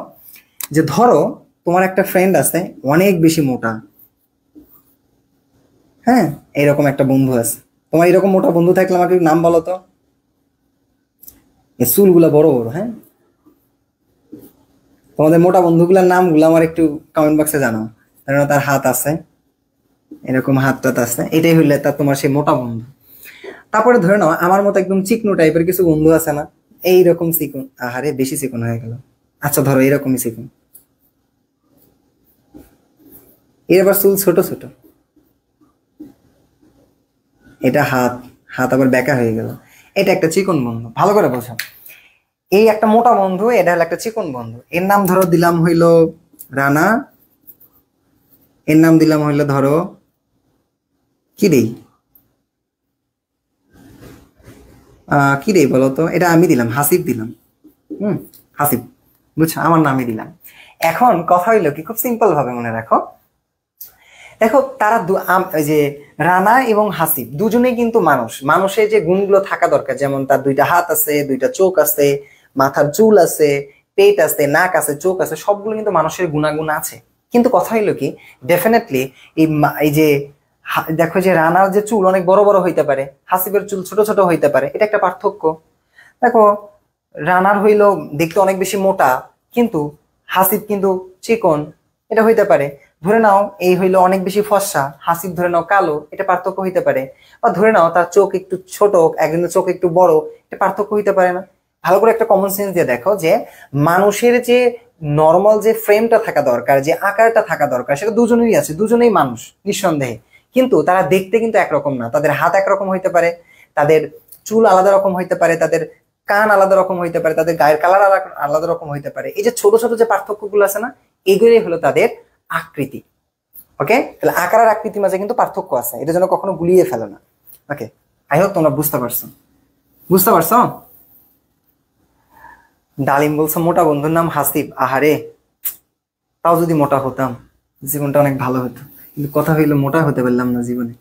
[SPEAKER 1] যে ধরো তোমার একটা ফ্রেন্ড আছে অনেক বেশি মোটা, হ্যাঁ, এরকম একটা বন্ধু আছে। তোমার এরকম মোটা বন্ধু থাকলে আমাকে নাম বলো তো। চুলগুলা বড় বড়, হ্যাঁ, তোমাদের মোটা বন্ধুগুলার নামগুলো আমার একটু কমেন্ট বক্সে জানাও। কারণ তার হাত আছে, এরকম হাত টাত আছে, এটাই হইলে তার তোমার সেই মোটা বন্ধু। তারপরে ধরে নাও আমার মতো একদম চিকনো টাইপের কিছু বন্ধু আছে না, এইরকম চিকন, আহারে বেশি চিকন হয়ে গেল। আচ্ছা ধরো এরকমই চিকন, এর আবার চুল ছোট ছোট, এটা হাত, হাত আবার বেঁকা হয়ে গেল, এটা একটা চিকন বন্ধু। ভালো করে বোঝো, এই একটা মোটা বন্ধু, এটা হলো একটা চিকন বন্ধু। এর নাম ধরো দিলাম হইল রানা, এর নাম দিলাম হইল ধরো কি দেই, কি দেই বলো তো? এটা আমি দিলাম হাসিব দিলাম, হাসিব, বুঝছো, আমার নামই দিলাম। এখন কথা হইলো কি, খুব সিম্পল ভাবে মনে রাখো। দেখো তারা ওই যে রানা এবং হাসিব দুজনেই কিন্তু মানুষ। মানুষের যে গুণগুলো থাকা দরকার, যেমন তার দুইটা হাত আছে, দুইটা চোখ আছে, মাথার চুল আছে, পেট আছে, নাক আছে, চোখ আছে, সবগুলো কিন্তু মানুষের গুণাগুণ আছে। কিন্তু কথা হইলো কি, ডেফিনেটলি এই যে দেখো যে রানার যে চুল অনেক বড় বড় হইতে পারে, হাসিবের চুল ছোট ছোট হইতে পারে, এটা একটা পার্থক্য। দেখো রানার হইলো দেখতে অনেক বেশি মোটা, কিন্তু হাসিব কিন্তু চিকন, এটা হইতে পারে। ধরে নাও এই হইলো অনেক বেশি ফর্সা, হাসিব ধরে নাও কালো, এটা পার্থক্য হইতে পারে। বা ধরে নাও তার চোখ একটু ছোট, একজনের চোখ একটু বড়, এটা পার্থক্য হইতে পারে না? ভালো করে একটা কমন সেন্স দিয়ে দেখো যে মানুষের যে নর্মাল যে ফ্রেমটা থাকা দরকার, যে আকারটা থাকা দরকার, সেটা দুজনেরই আছে, দুজনেই মানুষ নিঃসন্দেহে। কিন্তু তারা দেখতে কিন্তু একরকম না। তাদের হাত একরকম হইতে পারে, তাদের চুল আলাদা রকম হইতে পারে, তাদের কান আলাদা রকম হইতে পারে, তাদের গায়ের কালার আলাদা রকম হইতে পারে। এই যে ছোট ছোট যে পার্থক্যগুলো আছে না, এগুলোই হলো তাদের আকৃতি। ওকে, তাহলে আকার আর আকৃতির মাঝে কিন্তু পার্থক্য আছে, এটা যেন কখনো গুলিয়ে ফেলো না। ওকে, আই হোপ তোমরা বুঝতে পারছো। ডালিম বলছো মোটা বন্ধুর নাম হাসিব, আহারে তাও যদি মোটা হতাম জীবনটা অনেক ভালো হতো, কিন্তু কথা হইলো মোটা হতে পারলাম না জীবনে।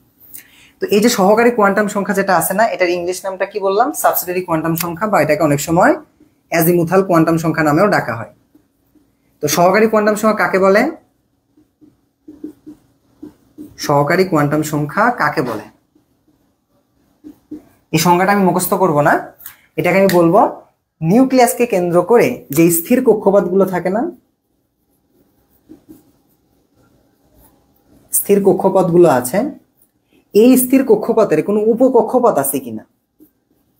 [SPEAKER 1] তো এই যে সহকারী কোয়ান্টাম সংখ্যা যেটা আছে না, এটার ইংলিশ নামটা কি বললাম? সাবসিডিয়ারি কোয়ান্টাম সংখ্যা, বা এটাকে অনেক সময় অ্যাজিমুথাল কোয়ান্টাম সংখ্যা নামেও ডাকা হয়। তো সহকারী কোয়ান্টাম সংখ্যা কাকে বলে? সহকারী কোয়ান্টাম সংখ্যা কাকে বলে? এই সংখ্যাটা আমি মুখস্থ করব না, এটাকে আমি বলবো নিউক্লিয়াসকে কেন্দ্র করে যে স্থির কক্ষপথগুলো থাকে না, স্থির কক্ষপথগুলো আছে, এই স্থির কক্ষপথের কোনো উপকক্ষপথ আছে কিনা।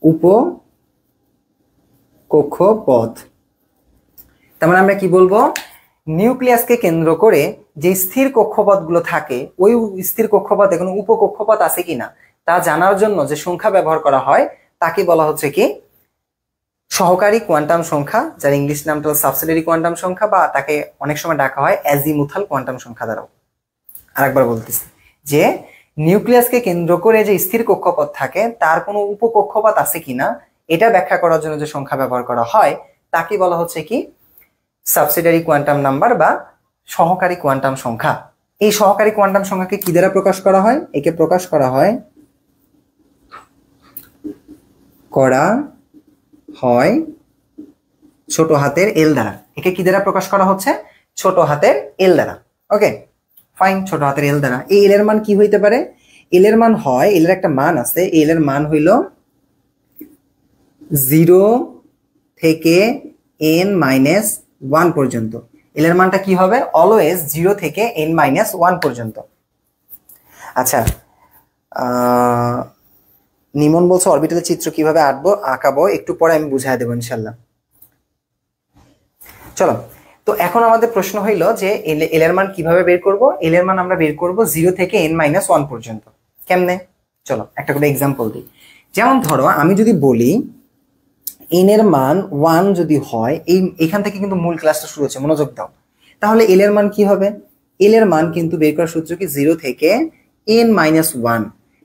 [SPEAKER 1] উপকক্ষপথ তার মানে আমরা কি বলবো, নিউক্লিয়াসকে কেন্দ্র করে যে স্থির কক্ষপথগুলো থাকে ওই স্থির কক্ষপথে কোনো উপকক্ষপথ আছে কিনা তা জানার জন্য যে সংখ্যা ব্যবহার করা হয় তাকে বলা হচ্ছে কি সহকারী কোয়ান্টাম সংখ্যা, যার ইংলিশ নামটা হলো সাবসিডিয়ারি কোয়ান্টাম সংখ্যা, বা তাকে অনেক সময় ডাকা হয় অ্যাজিমুথাল কোয়ান্টাম সংখ্যা দ্বারাও। আরেকবার বলতেছি যে নিউক্লিয়াসকে কেন্দ্র করে যে স্থির কক্ষপথ থাকে তার কোনো উপকক্ষপথ আছে কিনা এটা ব্যাখ্যা করার জন্য যে সংখ্যা ব্যবহার করা হয় তাকে বলা হচ্ছে কি সাবসিডিয়ারি কোয়ান্টাম নাম্বার বা সহকারী কোয়ান্টাম সংখ্যা। এই সহকারী কোয়ান্টাম সংখ্যাকে কি দ্বারা প্রকাশ করা হয়, একে প্রকাশ করা হয় ছোট হাতের এল দ্বারা। একে কি দ্বারা প্রকাশ করা হচ্ছে, ছোট হাতের এল দ্বারা। ওকে ফাইন, ছোট হাতের এল দ্বারা। এই এল এর মান কি হইতে পারে, এল এর মান হয়, এল এর একটা মান আছে, এল এর মান হইল 0 থেকে n-1 পর্যন্ত। এল এর মানটা কি হবে, অলওয়েজ 0 থেকে n-1 পর্যন্ত। আচ্ছা, নিমন বলছে অরবিটালের চিত্র কিভাবে আঁকাবো, একটু পরে আমি বুঝাই দেবো ইনশাল্লাহ। চলো, তো এখন আমাদের প্রশ্ন হইল যে এল এর মান কিভাবে বের করব। এল এর মান আমরা বের করব 0 থেকে n-1 পর্যন্ত। কেমনে, চলো একটা করে এক্সাম্পল দিই। যেমন ধরো আমি যদি বলি n এর মান 1 যদি হয়, এখান থেকে কিন্তু মূল ক্লাসটা শুরু হচ্ছে, মনোযোগ দাও। তাহলে এল এর মান কি হবে, এল এর মান কিন্তু বের করার সূত্র কি 0 থেকে n-1।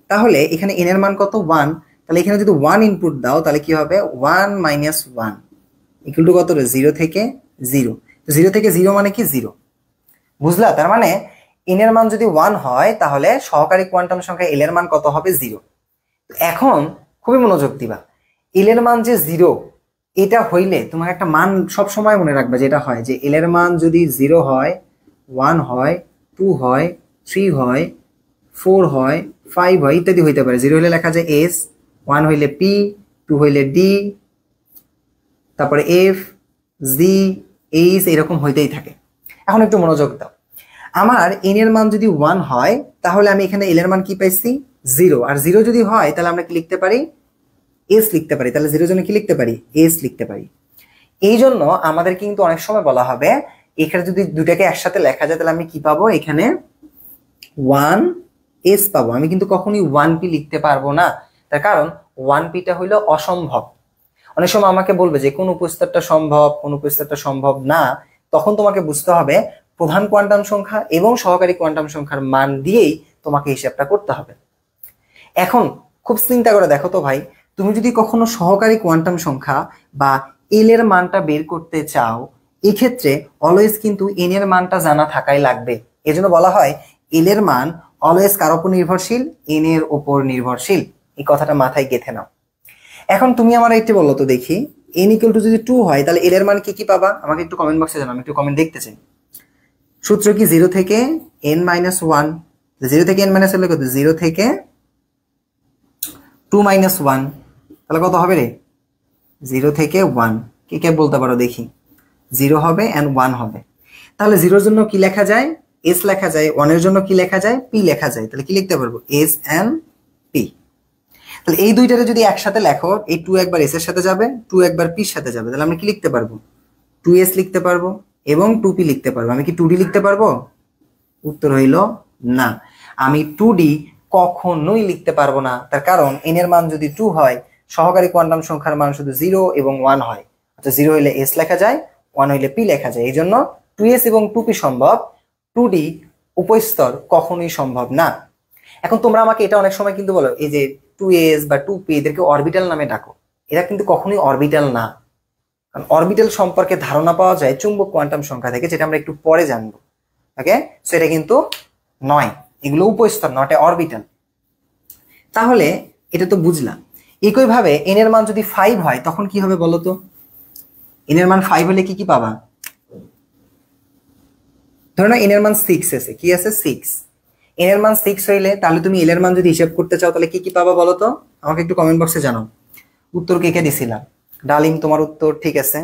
[SPEAKER 1] তাহলে এখানে n এর মান কত, 1। তাহলে এখানে যদি 1 ইনপুট দাও তাহলে কি হবে 1 - 1 ইকুয়াল টু কত, 0 থেকে 0। 0 থেকে 0 মানে কি 0, বুঝলা। তার মানে n এর মান যদি 1 হয় তাহলে সহকারী কোয়ান্টাম সংখ্যা এল এর মান কত হবে, 0। এখন খুবই মনোযোগ দিবা, এল এর মান যে 0 এটা হইলে তোমার একটা মান সব সময় মনে রাখবা, যেটা হয় যে এল এর মান যদি 0 হয়, 1 হয়, 2 হয়, 3 হয়, 4 হয়, 5 হয়, ইত্যাদি হইতে পারে। 0 হইলে লেখা যায় S, 1 হইলে P, 2 হইলে D, তারপরে F, G, H, এরকম হইতেই থাকে। এখন একটু মনোযোগ দাও, আমার n এর মান যদি 1 হয় তাহলে আমি এখানে l এর মান কি পাইছি, 0। আর 0 যদি হয় তাহলে আমরা কি লিখতে পারি, s লিখতে পারি। তাহলে 0 জন্য কি লিখতে পারি, s লিখতে পারি। এই জন্য আমাদের কিন্তু অনেক সময় বলা হবে এখানে যদি দুটাকে একসাথে লেখা যায় তাহলে আমি কি পাবো, এখানে 1s পাবো। আমি কিন্তু কখনোই 1p লিখতে পারবো না, তার কারণ 1p টা হইলো অসম্ভব। অনেক সময় আমাকে বলবে যে কোন উপস্তরটা সম্ভব, কোন উপস্তরটা সম্ভব না, তখন তোমাকে বুঝতে হবে প্রধান কোয়ান্টাম সংখ্যা এবং সহকারী কোয়ান্টাম সংখ্যার মান দিয়েই তোমাকে হিসাবটা করতে হবে। এখন খুব চিন্তা করে দেখো তো ভাই, তুমি যদি কখনো সহকারী কোয়ান্টাম সংখ্যা বা এল এর মানটা বের করতে চাও, এই ক্ষেত্রে অলওয়েজ কিন্তু এন এর মানটা জানা থাকাই লাগবে। এজন্য বলা হয় এল এর মান অলওয়েজ কার উপর নির্ভরশীল, এন এর উপর নির্ভরশীল। এই কথাটা মাথায় গেঁথে নাও। এখন তুমি আমার একটু বলো তো দেখি, n ইকুয়াল টু যদি 2 হয় তাহলে এল এর মান কি কি পাবা, আমাকে একটু কমেন্ট বক্সে জানাও, আমি একটু কমেন্ট দেখতে চাই। সূত্র কি 0 থেকে n-1, 0 থেকে n-1 হলে কত, 0 থেকে 2-1, তাহলে কত হবে রে, 0 থেকে 1। কে কে বলতে পারো দেখি, 0 হবে and 1 হবে। তাহলে 0 এর জন্য কি লেখা যায়, s লেখা যায়, 1 এর জন্য কি লেখা যায়, p লেখা যায়। তাহলে কি লিখতে পারবো, s and p। তাহলে এই দুইটারে যদি একসাথে লেখো, এই 2 একবার s এর সাথে যাবে, 2 একবার p এর সাথে যাবে, তাহলে আমরা কি লিখতে পারবো, 2s লিখতে পারবো এবং 2p লিখতে পারবো। আমি কি 2d লিখতে পারবো, উত্তর হইল না, আমি 2d কখনোই লিখতে পারবো না। তার কারণ n এর মান যদি 2 হয়, সহকারী কোয়ান্টাম সংখ্যার মান শুধু 0 এবং 1 হয়। আচ্ছা, 0 হইলে s লেখা যায়, 1 হইলে p লেখা যায়। এই জন্য 2s এবং 2p সম্ভব, 2d উপস্তর কখনোই সম্ভব না। এখন তোমরা আমাকে এটা অনেক সময় কিন্তু বলো, এই যে 2s বা 2p এদেরকে অরবিটাল নামে ডাকো, এরা কিন্তু কখনোই অরবিটাল না। কারণ অরবিটাল সম্পর্কে ধারণা পাওয়া যায় চুম্বক কোয়ান্টাম সংখ্যা থেকে, যেটা আমরা একটু পরে জানবো। ওকে, সো এটা কিন্তু নয়, এগুলো উপস্তর, নট এ অরবিটাল। তাহলে এটা তো বুঝলাম। একইভাবে n এর মান যদি 5 হয় তখন কি হবে বলো তো, n এর মান 5 হলে কি কি পাবা, ধরো না n এর মান 6 আছে, কি আছে 6, n এর মান 6 হইলে তাহলে তুমি l এর মান যদি হিসাব করতে চাও তাহলে কি কি পাবা বলো তো, আমাকে একটু কমেন্ট বক্সে জানাও। উত্তর কে কে দিছিলাম, ডালিম তোমার উত্তর ঠিক আছে।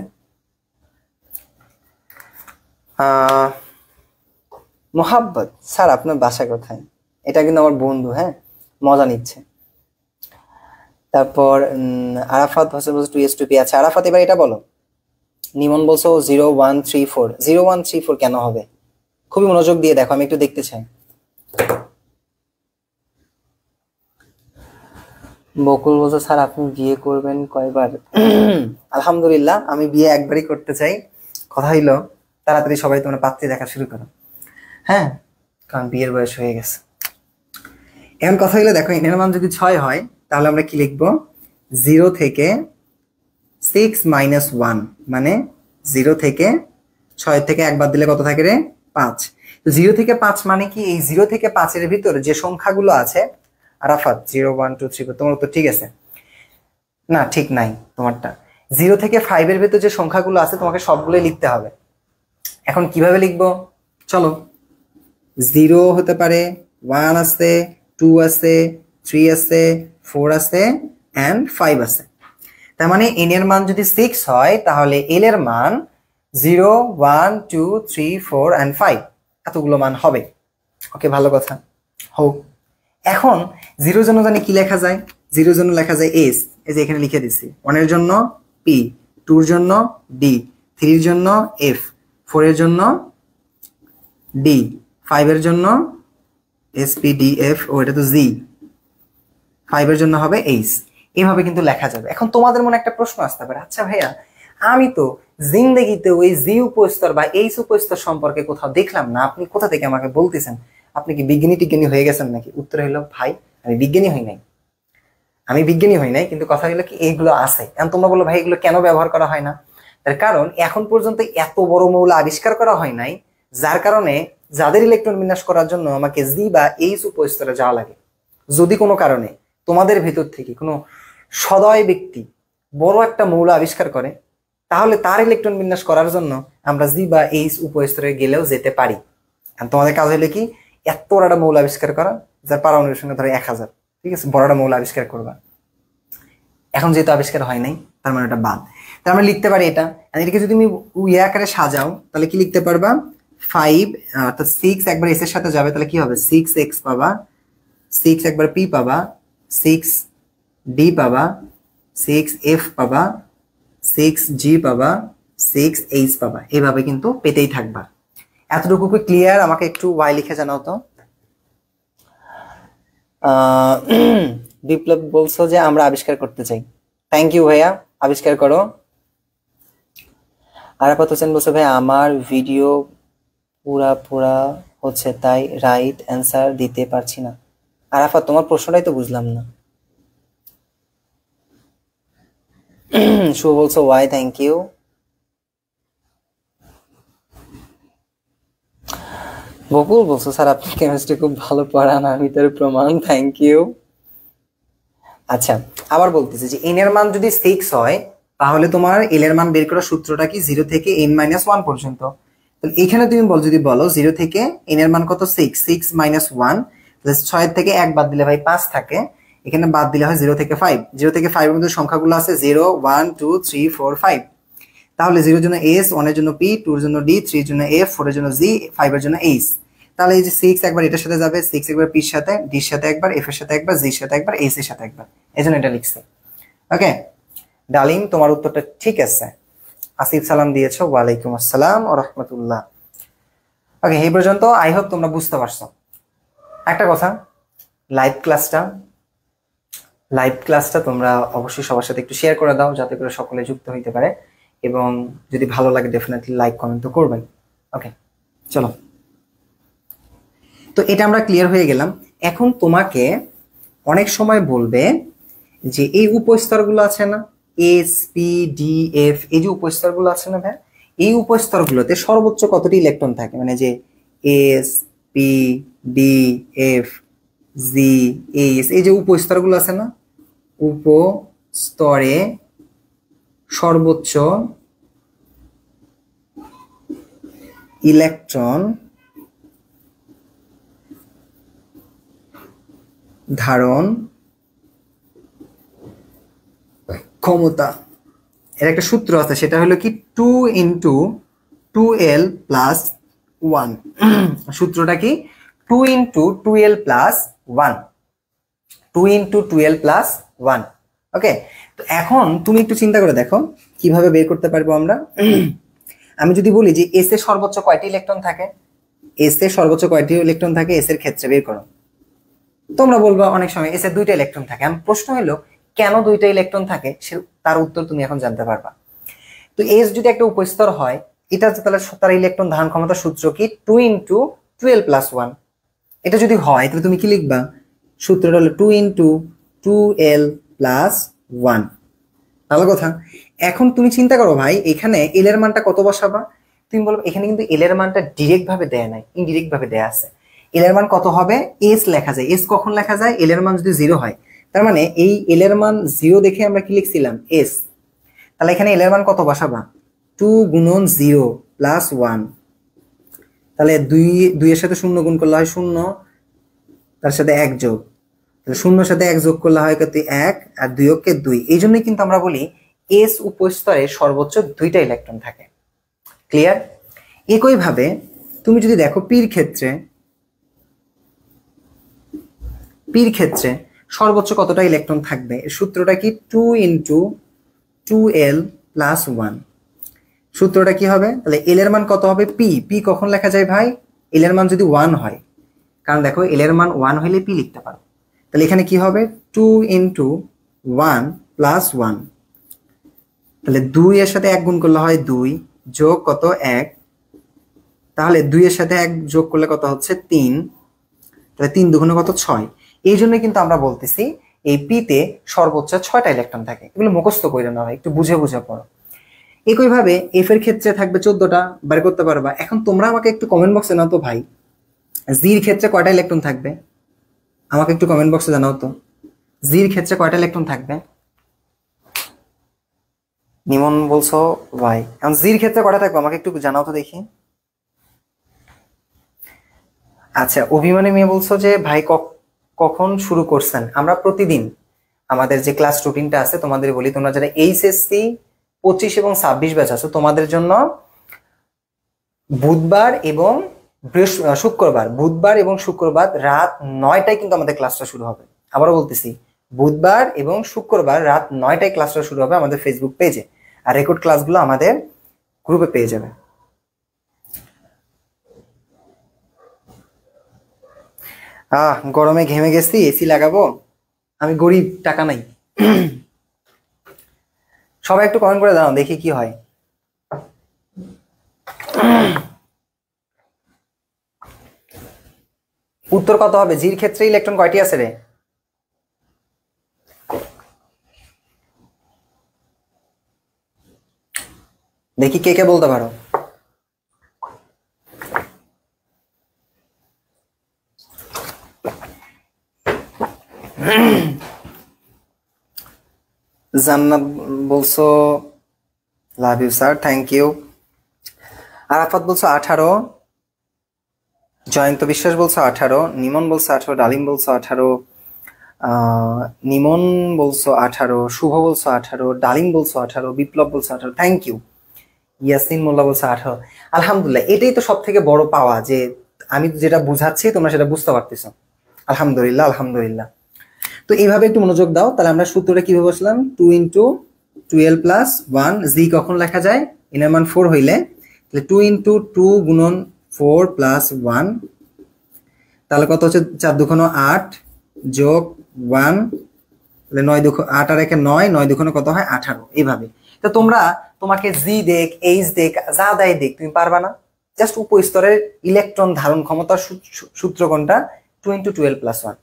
[SPEAKER 1] মোহাব্বত স্যার আপনার বাসা কোথায়? এটা কিন্তু আমার বন্ধু, হ্যাঁ, মজা নিচ্ছে। তারপর আরাফাত হোসেন বলছে 2s2p। আচ্ছা আরাফাত এবার এটা বলো। নিমন বলছো 0134। 0134 কেন হবে? খুবই মনোযোগ দিয়ে দেখো, আমি একটু দেখতে চাই। বকুল বলছে স্যার আপনি বিয়ে করবেন কয়বার? আলহামদুলিল্লাহ আমি বিয়ে একবারই করতে চাই। কথা হইলো তাড়াতাড়ি সবাই তোমরা পাত্রী দেখা শুরু করো, হ্যাঁ, কারণ বিয়ের বয়স হয়ে গেছে। এখন কথা হইলো দেখো, এনের মান যদি 6 হয় তাহলে আমরা কি লিখবো? 0 থেকে 6 মাইনাস 1, মানে 0 থেকে 6 থেকে একবার দিলে কত থাকে রে? 5। তো 0 থেকে 5 মানে কি? এই 0 থেকে 5 এর ভিতরে যে সংখ্যাগুলো আছে, আরাফাত 0 1 2 3 4, তোমার তো ঠিক আছে না? ঠিক নাই তোমারটা। 0 থেকে 5 এর ভিতরে যে সংখ্যাগুলো আছে তোমাকে সবগুলোই লিখতে হবে। এখন কিভাবে লিখবো? চলো, 0 হতে পারে, 1 আছে, 2 আছে, 3 আছে, 4 আছে এন্ড 5 আছে। তার মানে n এর মান যদি 6 হয় তাহলে l এর মান 0 1 2 3 4 এন্ড 5, এতগুলো মান হবে। ওকে, ভালো কথা, হোক। এখন 0 জন্য জানি কি লেখা যায়? 0 জন্য লেখা যায় s, এই যে এখানে লিখে দিছি। 1 এর জন্য p, 2 এর জন্য d, 3 এর জন্য f, 4 এর জন্য d, 5 এর জন্য s p d f, ও এটা তো z, 5 এর জন্য হবে h। এইভাবে কিন্তু লেখা যাবে। এখন তোমাদের মনে একটা প্রশ্ন আসতে পারে, আচ্ছা ভাইয়া আমি তো জিন্দেগিতে ওই জি উপস্তর বা এইচ উপস্তর সম্পর্কে কোথাও দেখলাম না, আপনি কোথা থেকে আমাকে বলতেছেন? আপনি কি বিজ্ঞানী টিজ্ঞানী হয়ে গেছেন নাকি? উত্তর হলো ভাই আমি বিজ্ঞানী হই নাই, আমি বিজ্ঞানী হই নাই, কিন্তু কথা হলো কি এইগুলো আছে। এখন তোমরা বলো ভাই এগুলো কেন ব্যবহার করা হয় না? তার কারণ এখন পর্যন্ত এত বড় মৌল আবিষ্কার করা হয় নাই, যার কারণে যাদের ইলেকট্রন বিন্যাস করার জন্য আমাকে জি বা এইচ উপস্তরে যাওয়া লাগে। যদি কোনো কারণে তোমাদের ভেতর থেকে কোনো সদয় ব্যক্তি বড় একটা মৌল আবিষ্কার করে, তাহলে তার ইলেকট্রন বিন্যাস করার জন্য আমরা জি বা এইচ উপস্তরে গেলেও যেতে পারি। তোমাদের কাজ হলে কি, এত বড় একটা মৌল আবিষ্কার করা যার পারমাণবিক সংখ্যা ধরো 1000, ঠিক আছে, বড় একটা মৌল আবিষ্কার করবা। এখন যেহেতু আবিষ্কার হয় নাই তার মানে এটা বাদ। তার মানে লিখতে পারি এটা, এটাকে যদি তুমি ইয়ে আকারে সাজাও তাহলে কি লিখতে পারবা? 5 অর্থাৎ 6 একবার এস এর সাথে যাবে, তাহলে কি হবে? 6x পাবা, 6 একবার p পাবা, 6d পাবা, 6f পাবা, 6g পাবা, 6h পাবা। এইভাবে কিন্তু পেতেই থাকবা। এতটুকু কি ক্লিয়ার? আমাকে একটু y লিখে জানাও তো। বিপ্লব বলছো যে আমরা আবিষ্কার করতে চাই। থ্যাংক ইউ ভাইয়া, আবিষ্কার করো। আরাফাত হোসেন বলছো ভাই আমার ভিডিও পুরা হচ্ছে তাই রাইট অ্যান্সার দিতে পারছি না। আরাফাত তোমার প্রশ্নটাই তো বুঝলাম না। শুভ বলছো ওয়াই, থ্যাংক ইউ। বকুল বলছো স্যার আপনি কেমিস্ট্রি খুব ভালো পড়ান, আমি তার প্রমাণ, থ্যাংক ইউ। আচ্ছা আবার বলতেছি যে n এর মান যদি 6 হয় তাহলে তোমার l এর মান বের করার সূত্রটা কি? 0 থেকে n-1 পর্যন্ত। তাহলে এখানে তুমি যদি বলো 0 থেকে n এর মান কত? 6, 6 মাইনাস 1, 6 থেকে 1 বাদ দিলে ভাই 5 থাকে, এখানে বাদ দিলে হয় 0 থেকে 5। 0 থেকে 5 এর মধ্যে সংখ্যাগুলো আছে 0 1 2 3 4 5। তাহলে 0 এর জন্য s, 1 এর জন্য p, 2 এর জন্য d, 3 এর জন্য f, 4 এর জন্য g, 5 এর জন্য h। তাহলে এই যে 6 একবার এটার সাথে যাবে, 6 একবার p এর সাথে, d এর সাথে একবার, f এর সাথে একবার, g এর সাথে একবার, h এর সাথে একবার, এজন্য এটা লিখছি। ওকে ডার্লিং, তোমার উত্তরটা ঠিক আছে। আসিফ সালাম দিয়েছো, ওয়ালাইকুম আসসালাম ওয়া রাহমাতুল্লাহ। ওকে এই পর্যন্ত আই হোপ তোমরা বুঝতে পারছো। একটা কথা, লাইভ ক্লাসটা তোমরা অবশ্যই সবার সাথে একটু শেয়ার করে দাও, যাতে করে সকলে যুক্ত হইতে পারে, এবং যদি ভালো লাগে ডেফিনেটলি লাইক কমেন্ট তো করবেন। ওকে চলো, তো এটা আমরা ক্লিয়ার হয়ে গেলাম। এখন তোমাকে অনেক সময় বলবে যে এই উপস্তরগুলো আছে না, এস পি ডি এফ, এই যে উপস্তরগুলো আছে না ভাই, এই উপস্তরগুলোতে সর্বোচ্চ কতটি ইলেকট্রন থাকে? মানে যে S P D F G H, এই যে উপস্তরগুলো আছে না, উপস্তরে সর্বোচ্চ ইলেকট্রন ধারণ ক্ষমতা, এর একটা সূত্র আছে, সেটা হলো কি 2 × 2l + 1 সূত্রটা কি 2 ইন্টু 12 প্লাস 1 2 ইন্টু 12 প্লাস 1 ওকে। তো এখন তুমি একটু চিন্তা করে দেখো কিভাবে বের করতে পারবো আমরা। আমি যদি বলি যে এস এর সর্বোচ্চ কয়টি ইলেকট্রন থাকে, এস এর সর্বোচ্চ কয়টি ইলেকট্রন থাকে এস এর ক্ষেত্রে বের করো। তোমরা বলবা অনেক সময় এস এর 2টা ইলেকট্রন থাকে। আমি প্রশ্ন হলো কেন 2টা ইলেকট্রন থাকে, তার উত্তর তুমি এখন জানতে পারবা। তো এস যদি একটা উপস্তর হয়, এটা তাহলে তার ইলেকট্রন ধারণ ক্ষমতার সূত্র কি 2 ইন্টু 12 প্লাস 1। এটা যদি হয় তাহলে তুমি কি লিখবা, সূত্রটা হলো 2 ইন্টু 2l প্লাস 1। ভালো কথা। এখন তুমি চিন্তা করো ভাই এখানে এল এর মানটা কত বসাবা, তুমি বলবে এখানে কিন্তু এল এর মানটা ডিরেক্ট ভাবে দেয়া নাই, ইনডিরেক্ট ভাবে দেয়া আছে। এল এর মান কত হবে, এস লেখা যায়। এস কখন লেখা যায়, এল এর মান যদি 0 হয়। তার মানে এই এল এর মান 0 দেখে আমরা কি লিখছিলাম এস। তাহলে এখানে এল এর মান কত বসাবা, 2 গুণন 0 প্লাস 1। তাহলে 2 এর সাথে 0 গুণ করলে হয় 0, তার সাথে 1 যোগ, তাহলে 0 সাথে 1 যোগ করলে হয় কত 1, আর 2 কে 2। এই জন্যই কিন্তু আমরা বলি এস উপস্তরে সর্বোচ্চ 2টা ইলেকট্রন থাকে। ক্লিয়ার? একইভাবে তুমি যদি দেখো পির ক্ষেত্রে সর্বোচ্চ কতটা ইলেকট্রন থাকবে, সূত্রটা কি 2 ইন্টু 2l প্লাস 1। সূত্রটা কি হবে, তাহলে এল এর মান কত হবে পি কখন লেখা যায় ভাই, এল এর মান যদি 1 হয়। কারণ দেখো এল এর মান 1 হলে পি লিখতে পারো। তাহলে এখানে কি হবে 2 ইন্টু 1 প্লাস 1। তাহলে 2 এর সাথে 1 গুণ করলে হয় 2, যোগ কত 1, তাহলে 2 এর সাথে 1 যোগ করলে কত হচ্ছে 3, তাহলে 3 দুগুণে কত 6। এই জন্য কিন্তু আমরা বলতেছি এই পিতে সর্বোচ্চ 6টা ইলেকট্রন থাকে। এগুলো মুখস্থ করে না হয়, একটু বুঝে বুঝে পড়ো। একইভাবে এফ এর ক্ষেত্রে থাকবে 14টা, বের করতে পারবা। এখন তোমরা আমাকে একটু কমেন্ট বক্সে জানাও তো ভাই জির ক্ষেত্রে কয়টা ইলেকট্রন থাকবে, আমাকে একটু কমেন্ট বক্সে জানাও তো জির ক্ষেত্রে কয়টা ইলেকট্রন থাকবে। নিমন বলছো ভাই, এখন জির ক্ষেত্রে কয়টা থাকবে আমাকে একটু জানাও তো দেখি। আচ্ছা, অভিমানী মেয়ে বলছো যে ভাই কখন শুরু করছেন। আমরা প্রতিদিন আমাদের যে ক্লাস রুটিনটা আছে তোমাদের বলি, তোমরা যারা এইচএসসি 25 এবং 26 ব্যাচ আছো তোমাদের জন্য বুধবার এবং শুক্রবার রাত 9টায় কিন্তু আমাদের ক্লাসটা শুরু হবে। আবারও বলতেছি, বুধবার এবং শুক্রবার রাত 9টায় ক্লাসটা শুরু হবে আমাদের ফেসবুক পেজে, আর রেকর্ড ক্লাসগুলো আমাদের গ্রুপে পেয়ে যাবে। গরমে ঘেমে গেছি, এসি লাগাবো, আমি গরিব, টাকা নাই। সবাই একটু কমেন্ট করে দাও দেখি কি হয়। উত্তর কত হবে, জির ক্ষেত্রে ইলেকট্রন কয়টি আছে রে? দেখি কে কে বলতে পারো। জান্নাত বলছো love you sir, thank you. Arafat বলছো 18, জয়ন্ত বিশ্বাস বলছো 18, নিমন বলছো 18, ডালিম বলছো 18, নিমন বলছো 18, শুভ বলছো 18, ডালিম বলছো 18, বিপ্লব বলছো 18, থ্যাংক ইউ। ইয়াসিন মোল্লা বলছো 18। আলহামদুলিল্লাহ, এটাই তো সব থেকে বড় পাওয়া যে আমি যেটা বুঝাচ্ছি তোমরা সেটা বুঝতে পারতেছো। আলহামদুলিল্লাহ আলহামদুলিল্লাহ। তো এইভাবে একটু মনোযোগ দাও। তাহলে আমরা সূত্রটা কিভাবে বসলাম, 2 ইন্টু 12 প্লাস 1। জি কখন লেখা যায়, এন এর মান 4 হইলে, তাহলে 2 ইন্টু 2 গুণন 4 প্লাস 1, তাহলে কত হচ্ছে 4 দুগুণ 8 যোগ 1, তাহলে 9 দুগুণ 8 আর 1 9, 9 দুগুণ কত হয় 18। এইভাবে তো তোমাকে জি দেখ এইচ দেখ যা দেয় দেখ, তুমি পারবা না। জাস্ট উপস্তরের ইলেকট্রন ধারণ ক্ষমতার সূত্র কোনটা, 2 ইন্টু 12 প্লাস 1।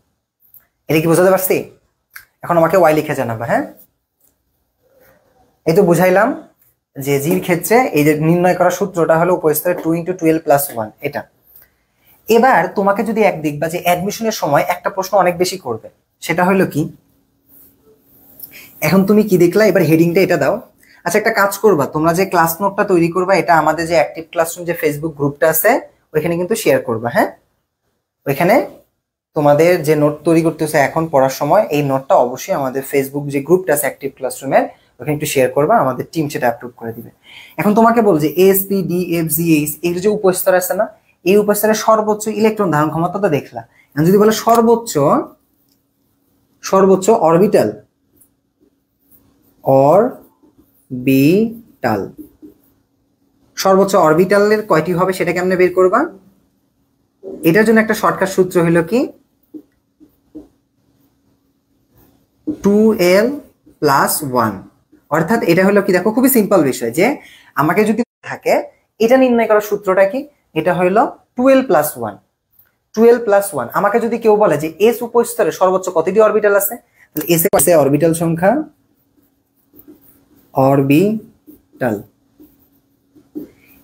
[SPEAKER 1] এটা কি বোঝাতে পারছি? এখন আমাকে ওয়াই লিখে জানাবা। হ্যাঁ, এই তো বুঝাইলাম যে জির ক্ষেত্রে এই যে নির্ণয় করার সূত্রটা হলো উপস্তরের 2 ইন্টু 12 প্লাস 1 এটা। এবার তোমাকে যদি এক দেখবা যে অ্যাডমিশনের সময় একটা প্রশ্ন অনেক বেশি করবে, সেটা হলো কি, এখন তুমি কি দেখলা, এবার হেডিংটা এটা দাও। আচ্ছা, একটা কাজ করবা, তোমরা যে ক্লাস নোটটা তৈরি করবা এটা আমাদের যে অ্যাক্টিভ ক্লাসরুম যে ফেসবুক গ্রুপটা আছে ওইখানে কিন্তু শেয়ার করবা। হ্যাঁ, ওইখানে তোমাদের যে নোট তৈরি করতেছে এখন পড়ার সময়, এই নোটটা অবশ্যই আমাদের ফেসবুক যে গ্রুপটা আছে অ্যাক্টিভ ক্লাসরুমের ওখানে একটু শেয়ার করবা, আমাদের টিম সেটা অ্যাপ্রুভ করে দিবে। এখন তোমাকে বল যে S P D F G H এগুলো যে উপস্তর আছে না, এই উপস্তরের সর্বোচ্চ ইলেকট্রন ধারণ ক্ষমতা তো দেখলা। এখন যদি বলে সর্বোচ্চ অরবিটাল সর্বোচ্চ অরবিটালের কয়টি হবে সেটা কেমনে বের করবা? এটার জন্য একটা শর্টকাট সূত্র হলো কি 2l + 1। অর্থাৎ এটা হলো কি, দেখো খুবই সিম্পল বিষয়, যে আমাকে যদি থাকে এটা নির্ণয় করার সূত্রটা কি, এটা হলো 12 + 1। 12 + 1 আমাকে যদি কেউ বলে যে এস উপস্তরে সর্বোচ্চ কতটি অরবিটাল আছে, তাহলে এস এ অরবিটাল সংখ্যা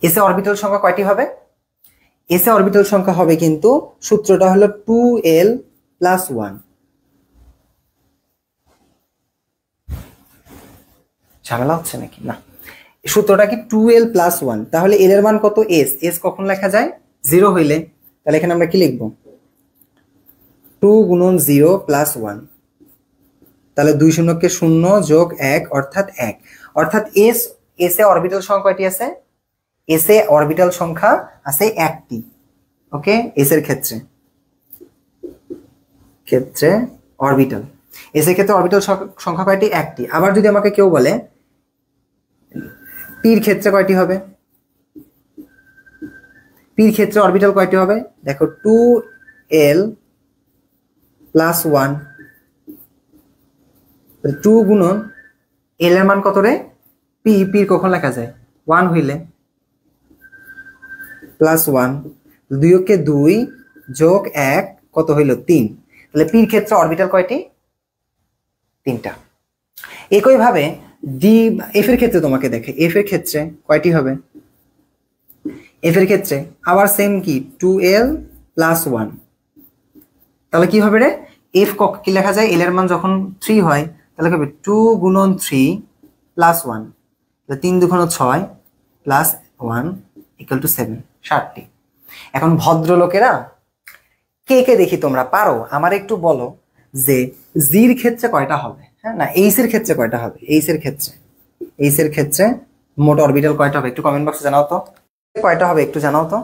[SPEAKER 1] এস এ অরবিটাল সংখ্যা কয়টি হবে? এস এ অরবিটাল সংখ্যা হবে কিন্তু সূত্রটা হলো 2l + 1। ঝামেলা হচ্ছে নাকি? না, সূত্রটা কি 2l + 1। তাহলে এল এর মান কত? এস কখন লেখা যায়? 0 হইলে। তাহলে এখানে আমরা কি লিখবো? 2 × 0 + 1। তাহলে 2 শূন্যকে 0 যোগ 1 অর্থাৎ 1। অর্থাৎ এস এ অরবিটাল সংখ্যা কয়টি আছে? এস এ অরবিটাল সংখ্যা আছে 1টি। ওকে, এস এর ক্ষেত্রে অরবিটাল, এস এর ক্ষেত্রে অরবিটাল সংখ্যা কয়টি? 1টি। আবার যদি আমাকে কেউ বলে পির ক্ষেত্রে কয়টি হবে? পির ক্ষেত্রে অরবিটাল কয়টি হবে? দেখো 2l + 1, 2 গুণন এল এর মান কত রে? পির কখন লেখা যায়? 1 হইলে +1, 2 কে 2 যোগ 1 কত হইল? 3। তাহলে পির ক্ষেত্রে অরবিটাল কয়টি? 3টা। একইভাবে এফ এর ক্ষেত্রে তোমাকে দেখে এফ এর ক্ষেত্রে কয়টি হবে? এফ এর ক্ষেত্রে আবার সেম কি 2l + 1। তাহলে কি হবে রে? এফ কি লেখা যায়? এল এর মান যখন 3 হয় তাহলে কি হবে? 2 গুণন 3 + 1, 3 2 6 + 1 = 7, 7টি। এখন ভদ্রলোকেরা কে দেখি তোমরা পারো আমার একটু বলো যে জির ক্ষেত্রে কয়টা হবে? হ্যাঁ, না এইচ এর ক্ষেত্রে কয়টা হবে? এইচ এর ক্ষেত্রে মোট অরবিটাল কয়টা হবে? একটু কমেন্ট বক্সে জানাও তো, কয়টা হবে একটু জানাও তো।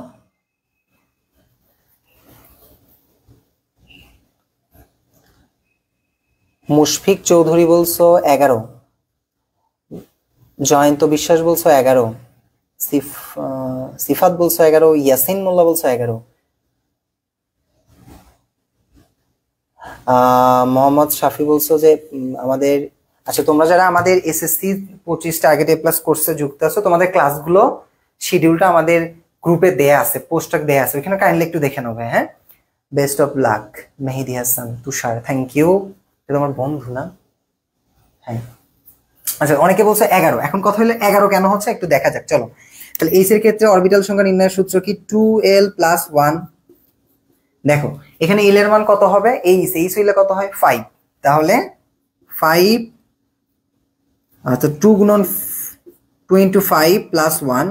[SPEAKER 1] মুশফিক চৌধুরী বলছো 11, জয়ন্ত বিশ্বাস বলছো 11, সিফাত বলছো 11, ইয়াসিন মোল্লা বলছো 11, মোহাম্মদ শাফি বলছো যে আমাদের, আচ্ছা তোমরা যারা আমাদের এসএসসি 25 টার্গেট A+ কোর্সে যুক্ত আছো, তোমাদের ক্লাসগুলো শিডিউলটা আমাদের গ্রুপে দেয়া আছে, পোস্টার দেয়া আছে, ওখানে কাইন্ডলি একটু দেখে নেবে। হ্যাঁ, best of luck Mehedi Hasan, Tushar, thank you. এটা তোমার বন্ধু না? হ্যাঁ, আচ্ছা অনেকে বলছে 11। এখন কথা হলো 11 কেন হচ্ছে একটু দেখা যাক, চলো। তাহলে এইচ এর ক্ষেত্রে অরবিটাল সংখ্যা নির্ণয়ের সূত্র কি? 2l + 1। দেখো এখানে এল এর মান কত হবে? এইচ হইলে কত হয়? 5। তাহলে 5, আচ্ছা 2 গুণন 2 × 5 + 1,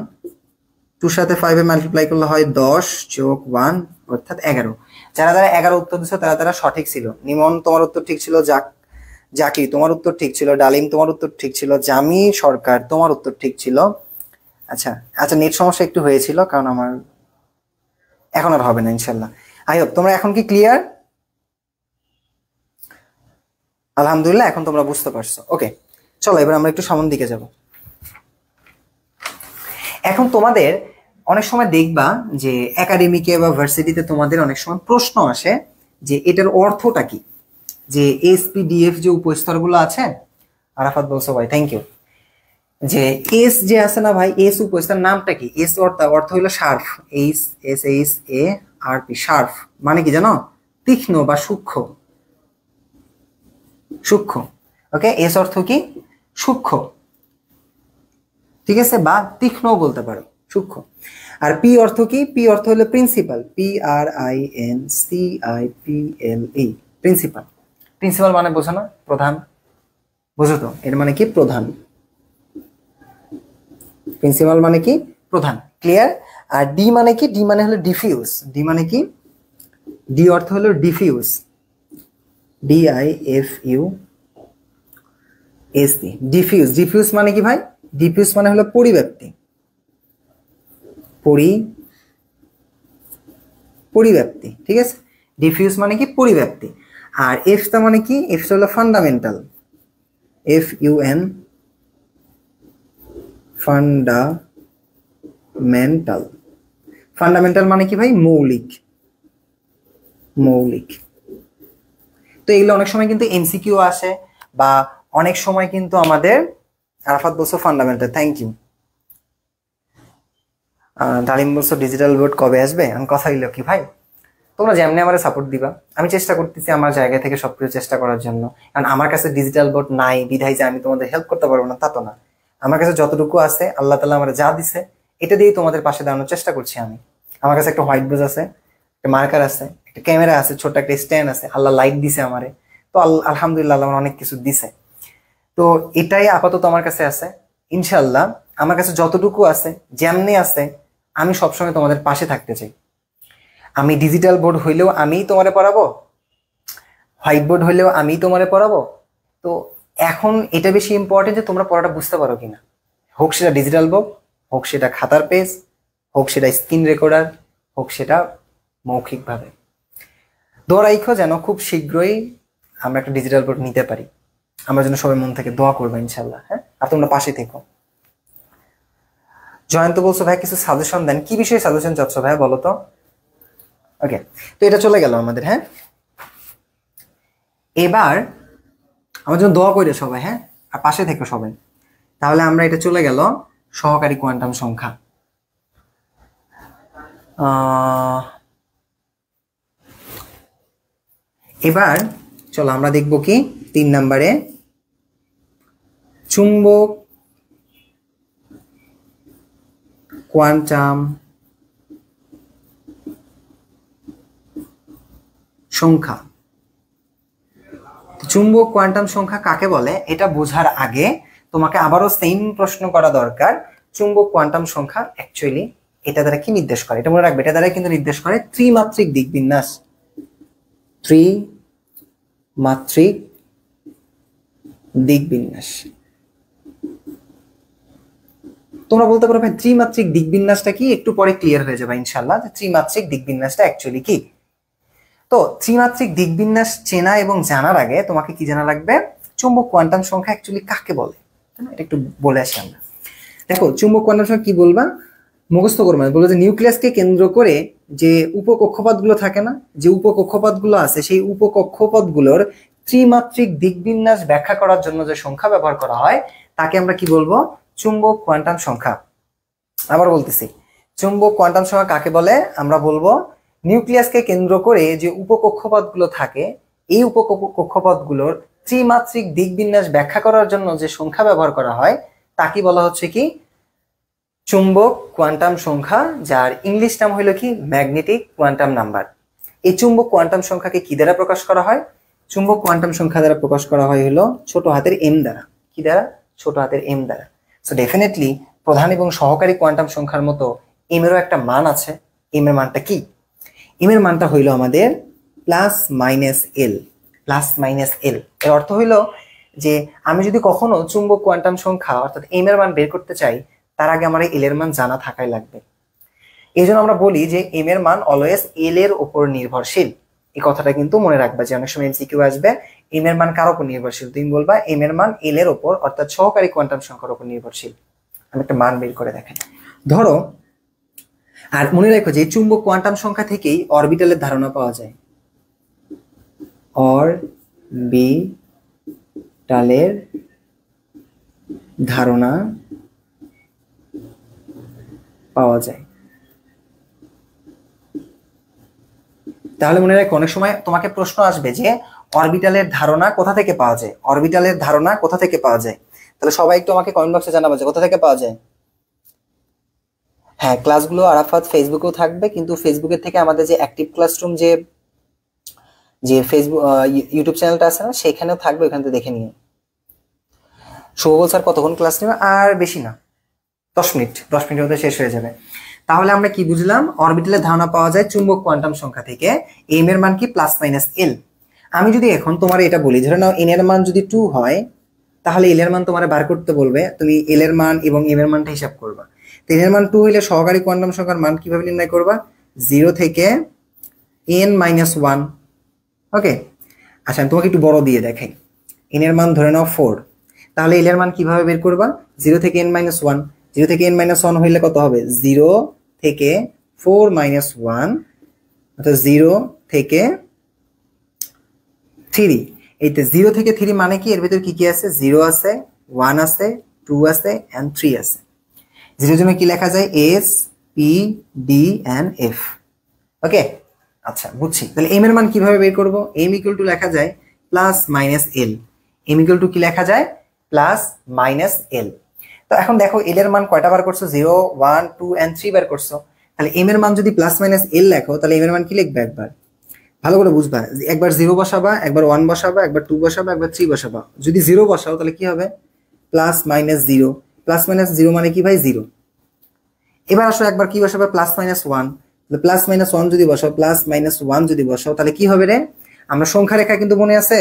[SPEAKER 1] 2 সাথে 5 এ মাল্টিপ্লাই করলে হয় 10 যোগ 1 অর্থাৎ 11। যারা 11 উত্তর দিচ্ছ তারা সঠিক ছিল। নিমন তোমার উত্তর ঠিক ছিল, জাকি তোমার উত্তর ঠিক ছিল, ডালিম তোমার উত্তর ঠিক ছিল, জামি সরকার তোমার উত্তর ঠিক ছিল। আচ্ছা নেট সমস্যা একটু হয়েছিল, কারণ আমার এখন আর হবে না ইনশাল্লাহ। আই হোপ তোমরা এখন কি ক্লিয়ার? আলহামদুলিল্লাহ, এখন তোমরা বুঝতে পারছো। ওকে, চলো এবার আমরা একটু সামনের দিকে যাব। এখন তোমাদের অনেক সময় দেখবা যে একাডেমিকে বা ভার্সিটিতে তোমাদের অনেক সময় প্রশ্ন আসে যে এটার অর্থটা কি, যে এসপিডিএফ যে উপস্তরগুলো আছে। আরাফাত বলছো ভাই, থ্যাংক ইউ। যে এস যে আছে না ভাই, এস উপস্তর নামটা কি? এস অর্থ হইলো শার্প, SHARP, শার্প মানে কি জানো? তীক্ষ্ণ বা সূক্ষ্ম। ওকে, এস অর্থ কি? সূক্ষ্ম, ঠিক আছে, বা তীক্ষ্ণও বলতে পারো, সূক্ষ্ম। আর পি অর্থ কি? পি অর্থ হলো প্রিন্সিপাল, PRINCIPLE, প্রিন্সিপাল মানে বোঝো না? প্রধান, বোঝো তো? এর মানে কি? প্রধান। প্রিন্সিপাল মানে কি? প্রধান, ক্লিয়ার? আর ডি মানে কি? ডি মানে হলো ডিফিউজ। ডি মানে কি? ডি অর্থ হলো ডিফিউজ, DIFUS, ডিফিউজ মানে কি ভাই? ডিফিউজ মানে হলো পরিব্যাপ্তি, পরিব্যাপ্তি, ঠিক আছে। ডিফিউজ মানে কি পরিব্যাপ্তি। আর এফটা মানে কি, এফটা হলো ফান্ডামেন্টাল, FUN ফান্ডামেন্টাল। ফান্ডামেন্টাল মানে কি ভাই, মৌলিক, মৌলিক। তো এগুলো অনেক সময় কিন্তু এমসিকিউ আসে, বা অনেক সময় কিন্তু আমাদের, আরাফাত বলছো ফান্ডামেন্টাল, থ্যাংক ইউ। ডালিম বলছো ডিজিটাল বোর্ড কবে আসবে, আমি কথা হইলো কি ভাই, তোমরা যেমনি আমার সাপোর্ট দিবা, আমি চেষ্টা করতেছি আমার জায়গা থেকে সবকিছু চেষ্টা করার জন্য। কারণ আমার কাছে ডিজিটাল বোর্ড নাই বিধায় যে আমি তোমাদের হেল্প করতে পারবো না, তা তো না। আমার কাছে যতটুকু আছে আল্লাহ তাআলা আমার যা দিছে এটা দিয়েই তোমাদের পাশে দাঁড়ানোর চেষ্টা করছি আমি। আমার কাছে একটা হোয়াইট বোর্ড আছে, একটা মার্কার আছে, একটা ক্যামেরা আছে, ছোট একটা স্ট্যান্ড আছে, আল্লাহ লাইট দিছে আমারে, তো আলহামদুলিল্লাহ আল্লাহ আমার অনেক কিছু দিছে। তো এটাই আপাতত আমার কাছে আছে। ইনশাল্লাহ আমার কাছে যতটুকু আছে, যেমনি আছে, আমি সবসময় তোমাদের পাশে থাকতে চাই। আমি ডিজিটাল বোর্ড হইলেও আমিই তোমারে পড়াবো, হোয়াইট বোর্ড হইলেও আমিই তোমারে পড়াবো। তো এখন এটা বেশি ইম্পর্টেন্ট যে তোমরা পড়াটা বুঝতে পারো কিনা, হোক সেটা ডিজিটাল বোর্ড, হোক সেটা খাতার পেজ, হোক সেটা স্ক্রিন রেকর্ডার, হোক সেটা মৌখিকভাবে। দোয়া রাখো যেন খুব শীঘ্রই আমরা একটা ডিজিটাল বোর্ড নিতে পারি। আমার জন্য সবাই মন থেকে দোয়া করবো ইনশাল্লাহ, হ্যাঁ। আর তোমরা পাশে থেকো। জয়ন্ত বলছো ভাই কিছু সাজেশন দেন, কি বিষয়ে সাজেশন চাচ্ছ ভাই বলো তো। ওকে, তো এটা চলে গেল আমাদের, হ্যাঁ। এবার আমার জন্য দোয়া করে সবাই, হ্যাঁ, আর পাশে থেকো সবাই। তাহলে আমরা এটা চলে গেল সহকারী কোয়ান্টাম সংখ্যা। এবার চলো আমরা দেখব কি 3 নম্বরে চুম্বক কোয়ান্টাম সংখ্যা। চুম্বক কোয়ান্টাম সংখ্যা কাকে বলে এটা বোঝার আগে তোমাকে আবারও সেম প্রশ্ন করা দরকার, চুম্বক কোয়ান্টাম সংখ্যা অ্যাকচুয়ালি এটা দ্বারা কি নির্দেশ করে। এটা মনে রাখবে, এটা দ্বারা কিন্তু নির্দেশ করে ত্রিমাত্রিক দিকবিন্যাস, ত্রিমাত্রিক দিকবিন্যাস। তোমরা বলতে পারো ভাই ত্রিমাত্রিক দিকবিন্যাসটা কি, একটু পরে ক্লিয়ার হয়ে যাবে ইনশাআল্লাহ যে ত্রিমাত্রিক দিকবিন্যাসটা অ্যাকচুয়ালি কি। তো ত্রিমাত্রিক দিকবিন্যাস চেনা এবং জানার আগে তোমাকে কি জানা লাগবে, চুম্বক কোয়ান্টাম সংখ্যা অ্যাকচুয়ালি কাকে বলে, এটা একটু বলে আসি আমরা। দেখো চুম্বক কোয়ান্টাম সংখ্যা কি বলবা, মুখস্থ করবে, বলবো যে নিউক্লিয়াসকে কেন্দ্র করে যে উপকক্ষপথগুলো থাকে না, যে উপকক্ষপথগুলো আছে, সেই উপকক্ষপথগুলোর ত্রিমাত্রিক দিকবিন্যাস ব্যাখ্যা করার জন্য যে সংখ্যা ব্যবহার করা হয় তাকে আমরা কি বলবো, চুম্বক কোয়ান্টাম সংখ্যা। আবার বলতেছি, চুম্বক কোয়ান্টাম সংখ্যা কাকে বলে, আমরা বলবো নিউক্লিয়াসকে কেন্দ্র করে যে উপকক্ষপথগুলো থাকে, এই উপকক্ষপথগুলোর ত্রিমাত্রিক দিকবিন্যাস ব্যাখ্যা করার জন্য যে সংখ্যা ব্যবহার করা হয় তাকে বলা হচ্ছে কি, চুম্বক কোয়ান্টাম সংখ্যা, যার ইংলিশ নাম হইল কি ম্যাগনেটিক কোয়ান্টাম নাম্বার। এই চুম্বক কোয়ান্টাম সংখ্যাকে কি দ্বারা প্রকাশ করা হয়, চুম্বক কোয়ান্টাম সংখ্যা দ্বারা প্রকাশ করা হয় হলো ছোট হাতের এম দ্বারা। কি দ্বারা, ছোট হাতের এম দ্বারা। সো ডেফিনেটলি প্রধান এবং সহকারী কোয়ান্টাম সংখ্যার মতো এম এরও একটা মান আছে। এম এর মানটা কি, এম এর মানটা হইল আমাদের plus minus L, plus minus L. এর অর্থ হইল যে আমি যদি কখনো চুম্বক কোয়ান্টাম সংখ্যা অর্থাৎ এম এর মান বের করতে চাই, তার আগে আমার এল এর মান জানা থাকাই লাগবে। এই জন্য আমরা বলি যে এম এর মান অলওয়েজ এল এর উপর নির্ভরশীল। এই কথাটা কিন্তু মনে রাখবা যে অনেক সময় এমসিকিউ আসবে, এম এর মান কার উপর নির্ভরশীল, তুমি বলবা এম এর মান এল এর উপর অর্থাৎ সহকারী কোয়ান্টাম সংখ্যার উপর নির্ভরশীল। আমি একটা মান বের করে দেখাই, ধরো। আর মনে রাখো যে চুম্বক কোয়ান্টাম সংখ্যা থেকেই অরবিটালের ধারণা পাওয়া যায়, অরবিটালের ধারণা পাওয়া যায়। তাহলে মনে রাখো অনেক সময় তোমাকে প্রশ্ন আসবে যে অরবিটালের ধারণা কোথা থেকে পাওয়া যায়, অরবিটালের ধারণা কোথা থেকে পাওয়া যায়। তাহলে সবাই একটু আমাকে কমেন্ট বক্সে জানাবো যে কোথা থেকে পাওয়া যায়। হ্যাঁ, ক্লাসগুলো আরাফাত ফেসবুকেও থাকবে, কিন্তু ফেসবুকের থেকে আমাদের যে অ্যাক্টিভ ক্লাসরুম যে ফেসবুক ইউটিউব চ্যানেলটা আছে না, সেখানেও থাকবে, ওখান থেকে দেখে নিও। শুভবল স্যার কতক্ষণ ক্লাস নেবে, আর বেশি না, 10 মিনিট, 10 মিনিটের মধ্যে শেষ হয়ে যাবে। তাহলে আমরা কি বুঝলাম, অরবিটালের ধারণা পাওয়া যায় চুম্বক কোয়ান্টাম সংখ্যা থেকে, এম এর মান কি প্লাস মাইনাস এল। আমি যদি এখন তোমার এটা বলি, ধরে নাও এন এর মান যদি 2 হয়, তাহলে এল এর মান তোমার বার করতে বলবে, তুমি এল এর মান এবং এম এর মানটা হিসাব করবা। এন এর মান 2 হইলে সহকারী কোয়ান্টাম সংখ্যার মান কিভাবে নির্ণয় করবা, 0 থেকে n-1। ওকে, আচ্ছা আমি তোমাকে একটু বড় দিয়ে দেখাই। n এর মান ধরে নাও 4, তাহলে l এর মান কিভাবে বের করবা? 0 থেকে n-1, 0 থেকে n-1 হইলে কত হবে? 0 থেকে 4 - 1, অর্থাৎ 0 থেকে 3। এইতে 0 থেকে 3 মানে কি? এর ভিতর কি কি আছে? 0 আছে, 1 আছে, 2 আছে and 3 আছে। 0 এর জন্য কি লেখা যায়? S P D and F। ওকে, আচ্ছা বুঝছি। তাহলে m এর মান কিভাবে বের করব? m = লেখা যায় প্লাস মাইনাস l। m = কি লেখা যায়? Plus minus l। তো এখন দেখো l এর মান কয়টা বার করছো? 0, 1, 2 and 3 বার করছো। তাহলে m এর মান যদি প্লাস মাইনাস l লেখো, তাহলে m এর মান কি লিখবে? একবার ভালো করে বুঝবা, একবার 0 বসাবা, একবার 1 বসাবা, একবার 2 বসাবা, একবার 3 বসাবা। যদি 0 বসাও তাহলে কি হবে? Plus minus 0। প্লাস মাইনাস 0 মানে কি ভাই? 0। এবার আসো একবার কি বসাবে? Plus minus 1। প্লাস মাইনাস 1 যদি বসাও, প্লাস মাইনাস 1 যদি বসাও, তাহলে কি হবে রে? আমরা সংখ্যা রেখা কিন্তু মনে আছে,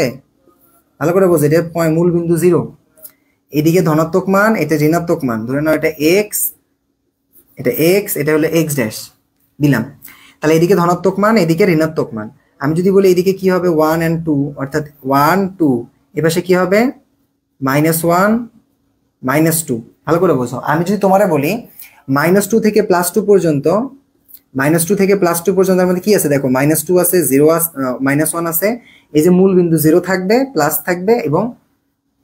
[SPEAKER 1] ভালো করে বোঝো, এটা মূল বিন্দু 0। এদিকে ধনাত্মক মান, এটা ঋণাত্মক মান। ধরে নাও এটা x, এটা x, এটা হলো x ড্যাশ দিলাম। তাহলে এদিকে ধনাত্মক মান, এদিকে ঋণাত্মক মান। আমি যদি বলি এদিকে কি হবে? 1 and 2, অর্থাৎ 1, 2। এপাশে কি হবে? -1, -2। ভালো করে বোঝো। আমি যদি তোমারে বলি -2 থেকে +2 পর্যন্ত, -2 থেকে +2 পর্যন্ত আমাদের কি আছে? দেখো -2 আছে, 0 আছে, -1 আছে। এই যে মূল বিন্দু 0 থাকবে, প্লাস থাকবে এবং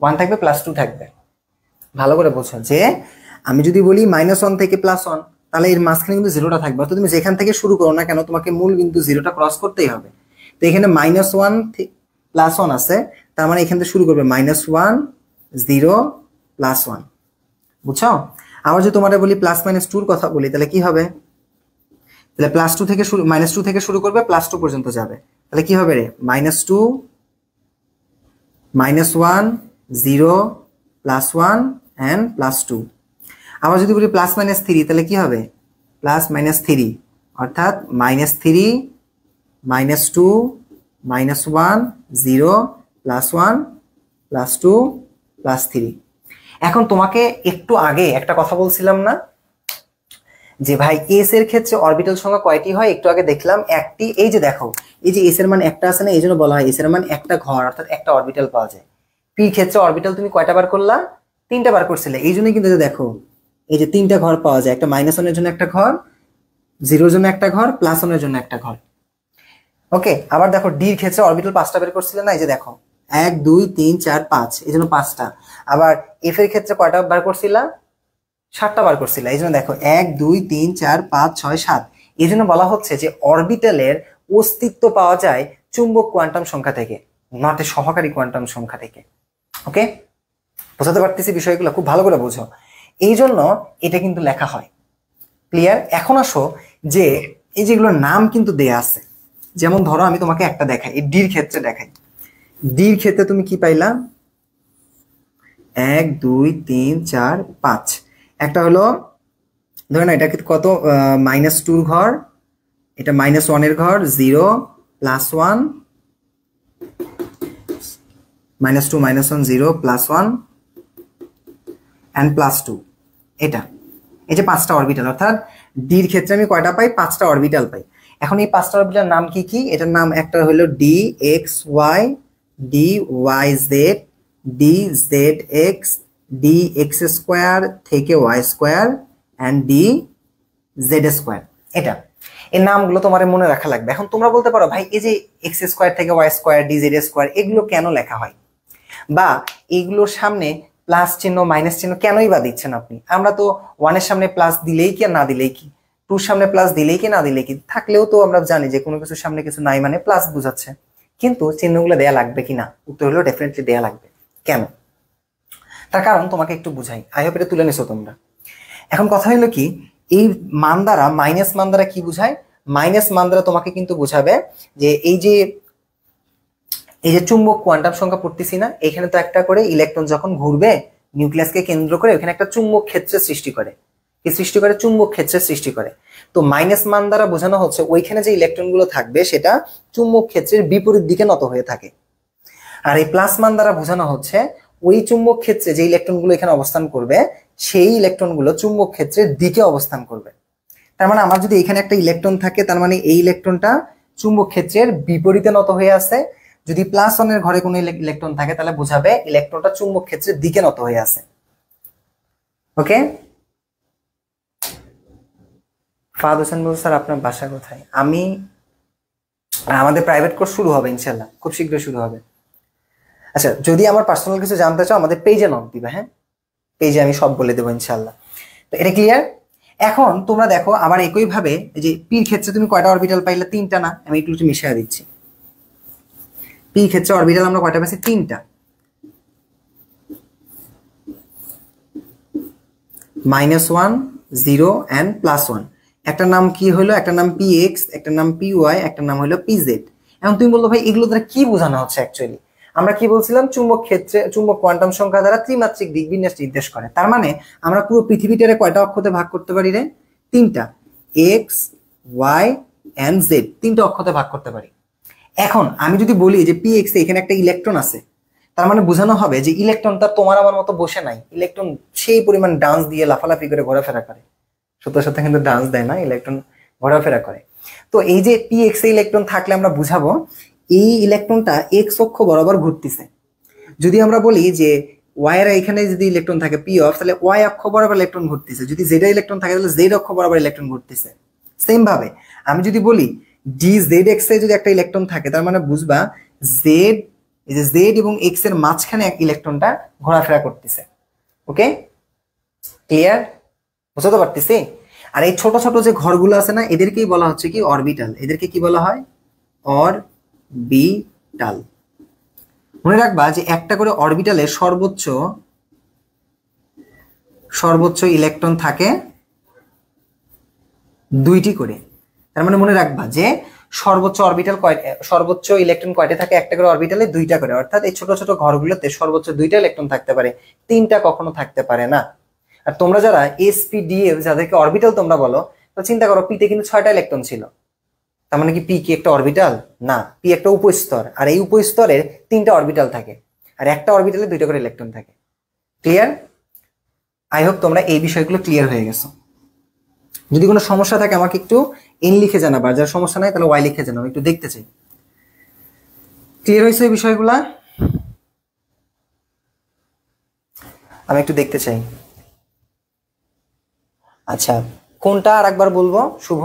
[SPEAKER 1] 1 থাকবে, +2 থাকবে। ভালো করে বোঝো যে আমি যদি বলি -1 থেকে +1, তাহলে এর মাঝখানে কিন্তু 0টা থাকবে। অর্থাৎ তুমি যেখান থেকে শুরু করো না কেন, তোমাকে মূল বিন্দু 0টা ক্রস করতেই হবে। তো এখানে -1 +1 আছে, তার মানে এখান থেকে শুরু করবে -1, 0, +1। বুঝছো? আবার যদি তোমারে বলি প্লাস মাইনাস 2 এর কথা বলি, তাহলে কি হবে? তাহলে +2 থেকে শুরু, -2 থেকে শুরু করবে, +2 পর্যন্ত যাবে। তাহলে কি হবে রে? -2, -1, 0, +1 and +2। আবার যদি বলি +-3, তাহলে কি হবে? +-3, অর্থাৎ -3, -2, -1, 0, +1, +2, +3। এখন তোমাকে একটু আগে একটা কথা বলছিলাম না যে ভাই এস এর ক্ষেত্রে অরবিটাল সংখ্যা কয়টি হয়? একটু আগে দেখলাম একটি। এই যে দেখো, এই যে এস এর মান একটা আছে না, এই জন্য বলা হয় এস এর মান একটা ঘর, অর্থাৎ একটা অরবিটাল পাওয়া যায়। পি ক্ষেত্রে অরবিটাল তুমি কয়টা বার করলা? 3টা বার করছিলে। এই জন্যই কিন্তু দেখো এই যে 3টা ঘর পাওয়া যায়। একটা -1 এর জন্য একটা ঘর, 0 এর জন্য একটা ঘর, +1 এর জন্য একটা ঘর। ওকে, আবার দেখো ডি এর ক্ষেত্রে অরবিটাল 5টা বের করছিলে না? এই যে দেখো 1, 2, 3, 4, 5, এই জন্য 5টা। আবার এফ এর ক্ষেত্রে কয়টা বার করছিলা? 7টা বার করছিলা। এই জন্য দেখো 1, 2, 3, 4, 5, 6, 7। এই জন্য বলা হচ্ছে যে অরবিটালের অস্তিত্ব পাওয়া যায় চুম্বক কোয়ান্টাম সংখ্যা থেকে, নট এ সহকারী কোয়ান্টাম সংখ্যা থেকে। ওকে, বোঝাতে পারতেছি বিষয়গুলো? খুব ভালো করে বোঝো। এই জন্য এটা কিন্তু লেখা হয়। ক্লিয়ার? এখন আসো যে এই যেগুলোর নাম কিন্তু দেয়া আছে। যেমন ধরো আমি তোমাকে একটা দেখাই, এই ডির ক্ষেত্রে দেখাই। ডির ক্ষেত্রে তুমি কি পাইলা? 1, 2, 3, 4, 5। একটা হলো ধরো না, এটা কত? -2 এর ঘর, এটা -1 এর ঘর, 0, +1, -2, -1, 0, +1 and +2। এটা এই যে 5টা অরবিটাল, অর্থাৎ ডির ক্ষেত্রে আমি কয়টা পাই? 5টা অরবিটাল পাই। এখন এই 5টা অরবিটালের নাম কি কি? এটার নাম একটা হলো D X Y, D Y Z, D Z X, D X square থেকে Y square and D Z square. এটা এই নামগুলো তোমার মনে রাখা লাগবে। এখন তোমরা বলতে পারো ভাই এই যে এক্স স্কোয়ার থেকে Y square, D Z square, এগুলো কেন লেখা হয়? বা এইগুলোর সামনে প্লাস চিহ্ন, মাইনাস চিহ্ন কেনই বা দিচ্ছেন আপনি? আমরা তো 1 এর সামনে প্লাস দিলেই কি আর না দিলেই কি, 2 এর সামনে প্লাস দিলেই কি না দিলেই কি, থাকলেও তো আমরা জানি যে কোনো কিছুর সামনে কিছু নাই মানে প্লাস বোঝাচ্ছে। কিন্তু চিহ্নগুলো দেয়া লাগবে কিনা? উত্তর হলো ডেফিনেটলি দেয়া লাগবে। কেন? তার কারণ তোমাকে একটু বুঝাই, আই হোপ এটা তুলে নিছো তোমরা। এখন কথা হলো কি, এই মান দ্বারা, মাইনাস মান দ্বারা কি বুঝায়? মাইনাস মান দ্বারা তোমাকে কিন্তু বুঝাবে যে এই যে চুম্বক কোয়ান্টাম সংখ্যা পড়তেছি না, এখানে তো একটা করে ইলেকট্রন যখন ঘুরবে নিউক্লিয়াসকে কেন্দ্র করে, ওখানে একটা চুম্বক ক্ষেত্রের সৃষ্টি করে। কি সৃষ্টি করে? চুম্বক ক্ষেত্রের সৃষ্টি করে। তো মাইনাস মান দ্বারা বোঝানো হচ্ছে ওইখানে যে ইলেকট্রন গুলো থাকবে সেটা চুম্বক ক্ষেত্রের বিপরীত দিকে নত হয়ে থাকে। আর এই প্লাস মান দ্বারা বোঝানো হচ্ছে ওই চুম্বক ক্ষেত্রে যে ইলেকট্রন গুলো এখানে অবস্থান করবে সেই ইলেকট্রন গুলো চুম্বক ক্ষেত্রের দিকে অবস্থান করবে। তার মানে আমার যদি এখানে একটা ইলেকট্রন থাকে, তার মানে এই ইলেকট্রনটা চুম্বক ক্ষেত্রের বিপরীতে নত হয়ে আছে। যদি +1 এর ঘরে কোনো ইলেকট্রন থাকে তাহলে বোঝাবে ইলেকট্রনটা চুম্বক ক্ষেত্রের দিকে নত হয়ে আছে। ওকে, ফাহাদ হোসেন বলছে স্যার আপনার বাসা কোথায়? আমাদের প্রাইভেট কোর্স শুরু হবে ইনশাল্লাহ, খুব শীঘ্রই শুরু হবে। আচ্ছা, যদি আমার পার্সোনাল কিছু জানতে চাও আমাদের পেজে নক দিবা, হ্যাঁ, পেজে আমি সব বলে দেবো ইনশাল্লাহ। তো এটা ক্লিয়ার? এখন তোমরা দেখো আবার একই ভাবে যে পির ক্ষেত্রে তুমি কয়টা অরবিটাল পাইলে? 3টা না? আমি একটু মিশিয়ে দিচ্ছি। পি ক্ষেত্রে অরবিটাল আমরা কয়টা পাইছি? 3টা। -1, 0 and +1। একটা নাম কি হলো? একটা নাম px, একটা নাম py, একটা নাম হলো pz। এখন তুমি বললো ভাই এগুলো দ্বারা কি বোঝানো হচ্ছে? অ্যাকচুয়ালি আমরা কি বলছিলাম? চুম্বক ক্ষেত্রে চুম্বক কোয়ান্টাম সংখ্যা দ্বারা ত্রিমাত্রিক দিকবিন্যাস নির্দেশ করে। তার মানে আমরা পুরো পৃথিবীটারে কয়টা অক্ষতে ভাগ করতে পারি রে? 3টা, x, y and z, 3টা অক্ষতে ভাগ করতে পারি। এখন আমি যদি বলি যে px এখানে একটা ইলেকট্রন আছে, তার মানে বোঝানো হবে যে ইলেকট্রনটা তোমার আমার মতো বসে নাই, ইলেকট্রন সেই পরিমাণ ডান্স দিয়ে লাফালাফি করে ঘোরাফেরা করে। সত্য সত্য কিন্তু ডান্স দেয় না, ইলেকট্রন ঘোরাফেরা করে। তো এই যে px ইলেকট্রন থাকলে আমরা বুঝাবো এই ইলেকট্রনটা x অক্ষ বরাবর ঘুরতেছে। যদি আমরা বলি যে y এর এখানে যদি ইলেকট্রন থাকে p অফ, তাহলে y অক্ষ বরাবর ইলেকট্রন ঘুরতেছে। যদি z এর ইলেকট্রন থাকে তাহলে z অক্ষ বরাবর ইলেকট্রন ঘুরতেছে। সেম ভাবে আমি যদি বলি dzx এ যদি একটা ইলেকট্রন থাকে, তার মানে বুঝবা z, এই যে z এবং x এর মাঝখানে এক ইলেকট্রনটা ঘোরাফেরা করতেছে। ওকে, ক্লিয়ার? বুঝতে পারতেছি? আর এই ছোট ছোট যে ঘরগুলো আছে না, এদেরকেই বলা হচ্ছে কি? অরবিটাল। এদেরকে কি বলা হয়? অরবিটাল। মনে রাখবা যে একটা করে অরবিটালে সর্বোচ্চ ইলেকট্রন থাকে 2টি করে। তার মানে মনে রাখবা যে সর্বোচ্চ ইলেকট্রন কয়টা থাকে? একটা করে অরবিটালে 2টা করে। অর্থাৎ এই ছোট ছোট ঘরগুলোতে সর্বোচ্চ 2টা ইলেকট্রন থাকতে পারে, 3টা কখনো থাকতে পারে না। আর তোমরা যারা sp-df যাদেরকে অরবিটাল তোমরা বলো, তো চিন্তা করো পিতে কিন্তু 6টা ইলেকট্রন ছিল। তার মানে কি পি কি একটা অরবিটাল? না, পি একটা উপস্তর। আর এই উপস্তরের 3টা অরবিটাল থাকে, আর একটা অরবিটালে 2টা করে ইলেকট্রন থাকে। ক্লিয়ার? আই হোপ তোমরা এই বিষয়গুলো ক্লিয়ার হয়ে গেছো। যদি কোনো সমস্যা থাকে আমাকে একটু এন লিখে জানাবা, যার সমস্যা নাই তাহলে ওয়াই লিখে জানাবো, একটু দেখতে চাই। ক্লিয়ার হয়েছে এই বিষয়গুলা? আমি একটু দেখতে চাই। আচ্ছা, কোনটা আর একবার বলবো? শুভ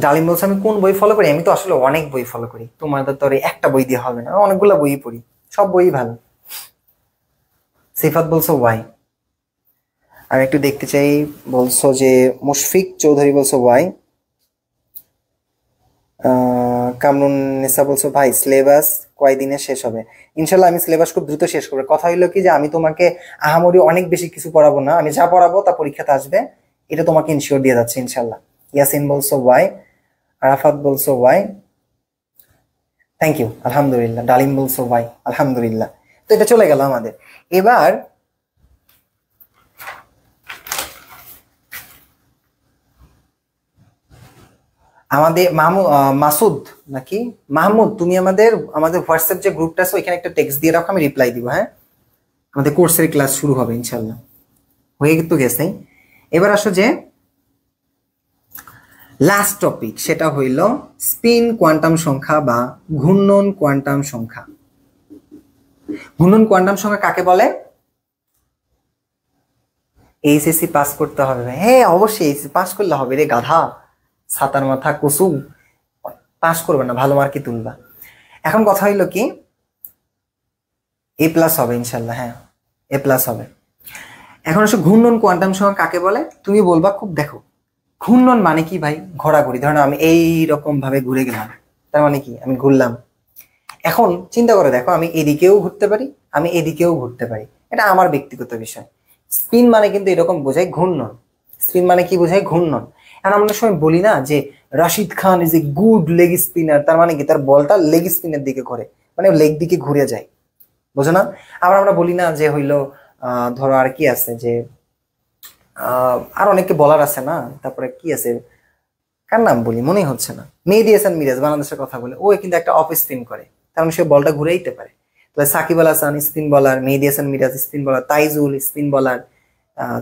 [SPEAKER 1] ডালিম বলছে আমি কোন বই ফলো করি? আমি তো আসলে অনেক বই ফলো করি, তোমাদের তো একটা বই দিয়ে হবে না, অনেকগুলো বই পড়ি, সব বই ভালো। সিফাত বলছো ওয়াই। আমি একটু দেখতে চাই। বলছো যে মুশফিক চৌধুরী বলছো ওয়াই। কামরুন নিসা বলছো ভাই সিলেবাস কয়দিনে শেষ হবে? ইনশাল্লাহ আমি সিলেবাস খুব দ্রুত শেষ করবো। কথা হইলো কি যে আমি তোমাকে আহামরি অনেক বেশি কিছু পড়াবো না, আমি যা পড়াবো তা পরীক্ষাতে আসবে, এটা তোমাকে ইনশিওর দিয়ে যাচ্ছে ইনশাল্লাহ। ইয়াসিন বলছো ওয়াই, আরাফাত বলছো ওয়াই, থ্যাংক ইউ, আলহামদুলিল্লাহ। ডালিম বলছো ওয়াই, আলহামদুলিল্লাহ। তো এটা চলে গেল আমাদের। এবার আমাদের মাসুদ নাকি মাহমুদ, তুমি আমাদের হোয়াটসঅ্যাপ যে গ্রুপটা আছে ওইখানে একটা টেক্সট দিয়ে রাখো, আমি রিপ্লাই দিব। হ্যাঁ, আমাদের কোর্সের ক্লাস শুরু হবে ইনশাল্লাহ, হয়ে তো গেছে। এবার আসো যে লাস্ট টপিক, সেটা হইল স্পিন কোয়ান্টাম সংখ্যা বা ঘূর্ণন কোয়ান্টাম সংখ্যা। ঘূর্ণন কোয়ান্টাম সংখ্যা কাকে বলে? এইচএসসি পাস করতে হবে। হ্যাঁ অবশ্যই এইচএসসি পাস করলে হবে রে গাধা, ছাতার মাথা কুসুম। পাস করবে না, ভালো মার্কই তুলবা। এখন কথা হইল কি, এ প্লাস হবে ইনশাল্লাহ। হ্যাঁ, এ প্লাস হবে। এখন আসলে ঘূর্ণন কোয়ান্টাম সংখ্যা কাকে বলে? তুমি বলবা খুব, দেখো ঘূর্ণন মানে কি ভাই? ঘোরাঘুরি। ধরো আমি এই রকম ভাবে ঘুরে গেলাম, তার মানে কি আমি ঘুরলাম। এখন চিন্তা করে দেখো, আমি এদিকেও ঘুরতে পারি, আমি এদিকেও ঘুরতে পারি, এটা আমার ব্যক্তিগত বিষয়। স্পিন মানে কিন্তু এরকম বোঝায় ঘূর্ণন। স্পিন মানে কি বোঝায়? ঘূর্ণন। এখন আমরা সময় বলি না যে Rashid Khan is a good leg spinner, তার মানে কি তার বলটা লেগ স্পিনের দিকে ঘোরে, মানে লেগ দিকে ঘুরে যায়, বোঝো না? আবার আমরা বলি না যে হইলো ধরো আর কি আছে যে আর অনেকে বলার আছে না, তারপরে কি আছে, কার নাম বলি মনে হচ্ছে না, মেহেদী হাসান মিরাজ বাংলাদেশের কথা বলে, ও কিন্তু একটা অফ স্পিন করে, তার মানে সে বলটা ঘুরে দিতে পারে। তাহলে সাকিব আল হাসান স্পিন বলার, মেহেদী হাসান মিরাজ স্পিন বলার, তাইজুল স্পিন বলার,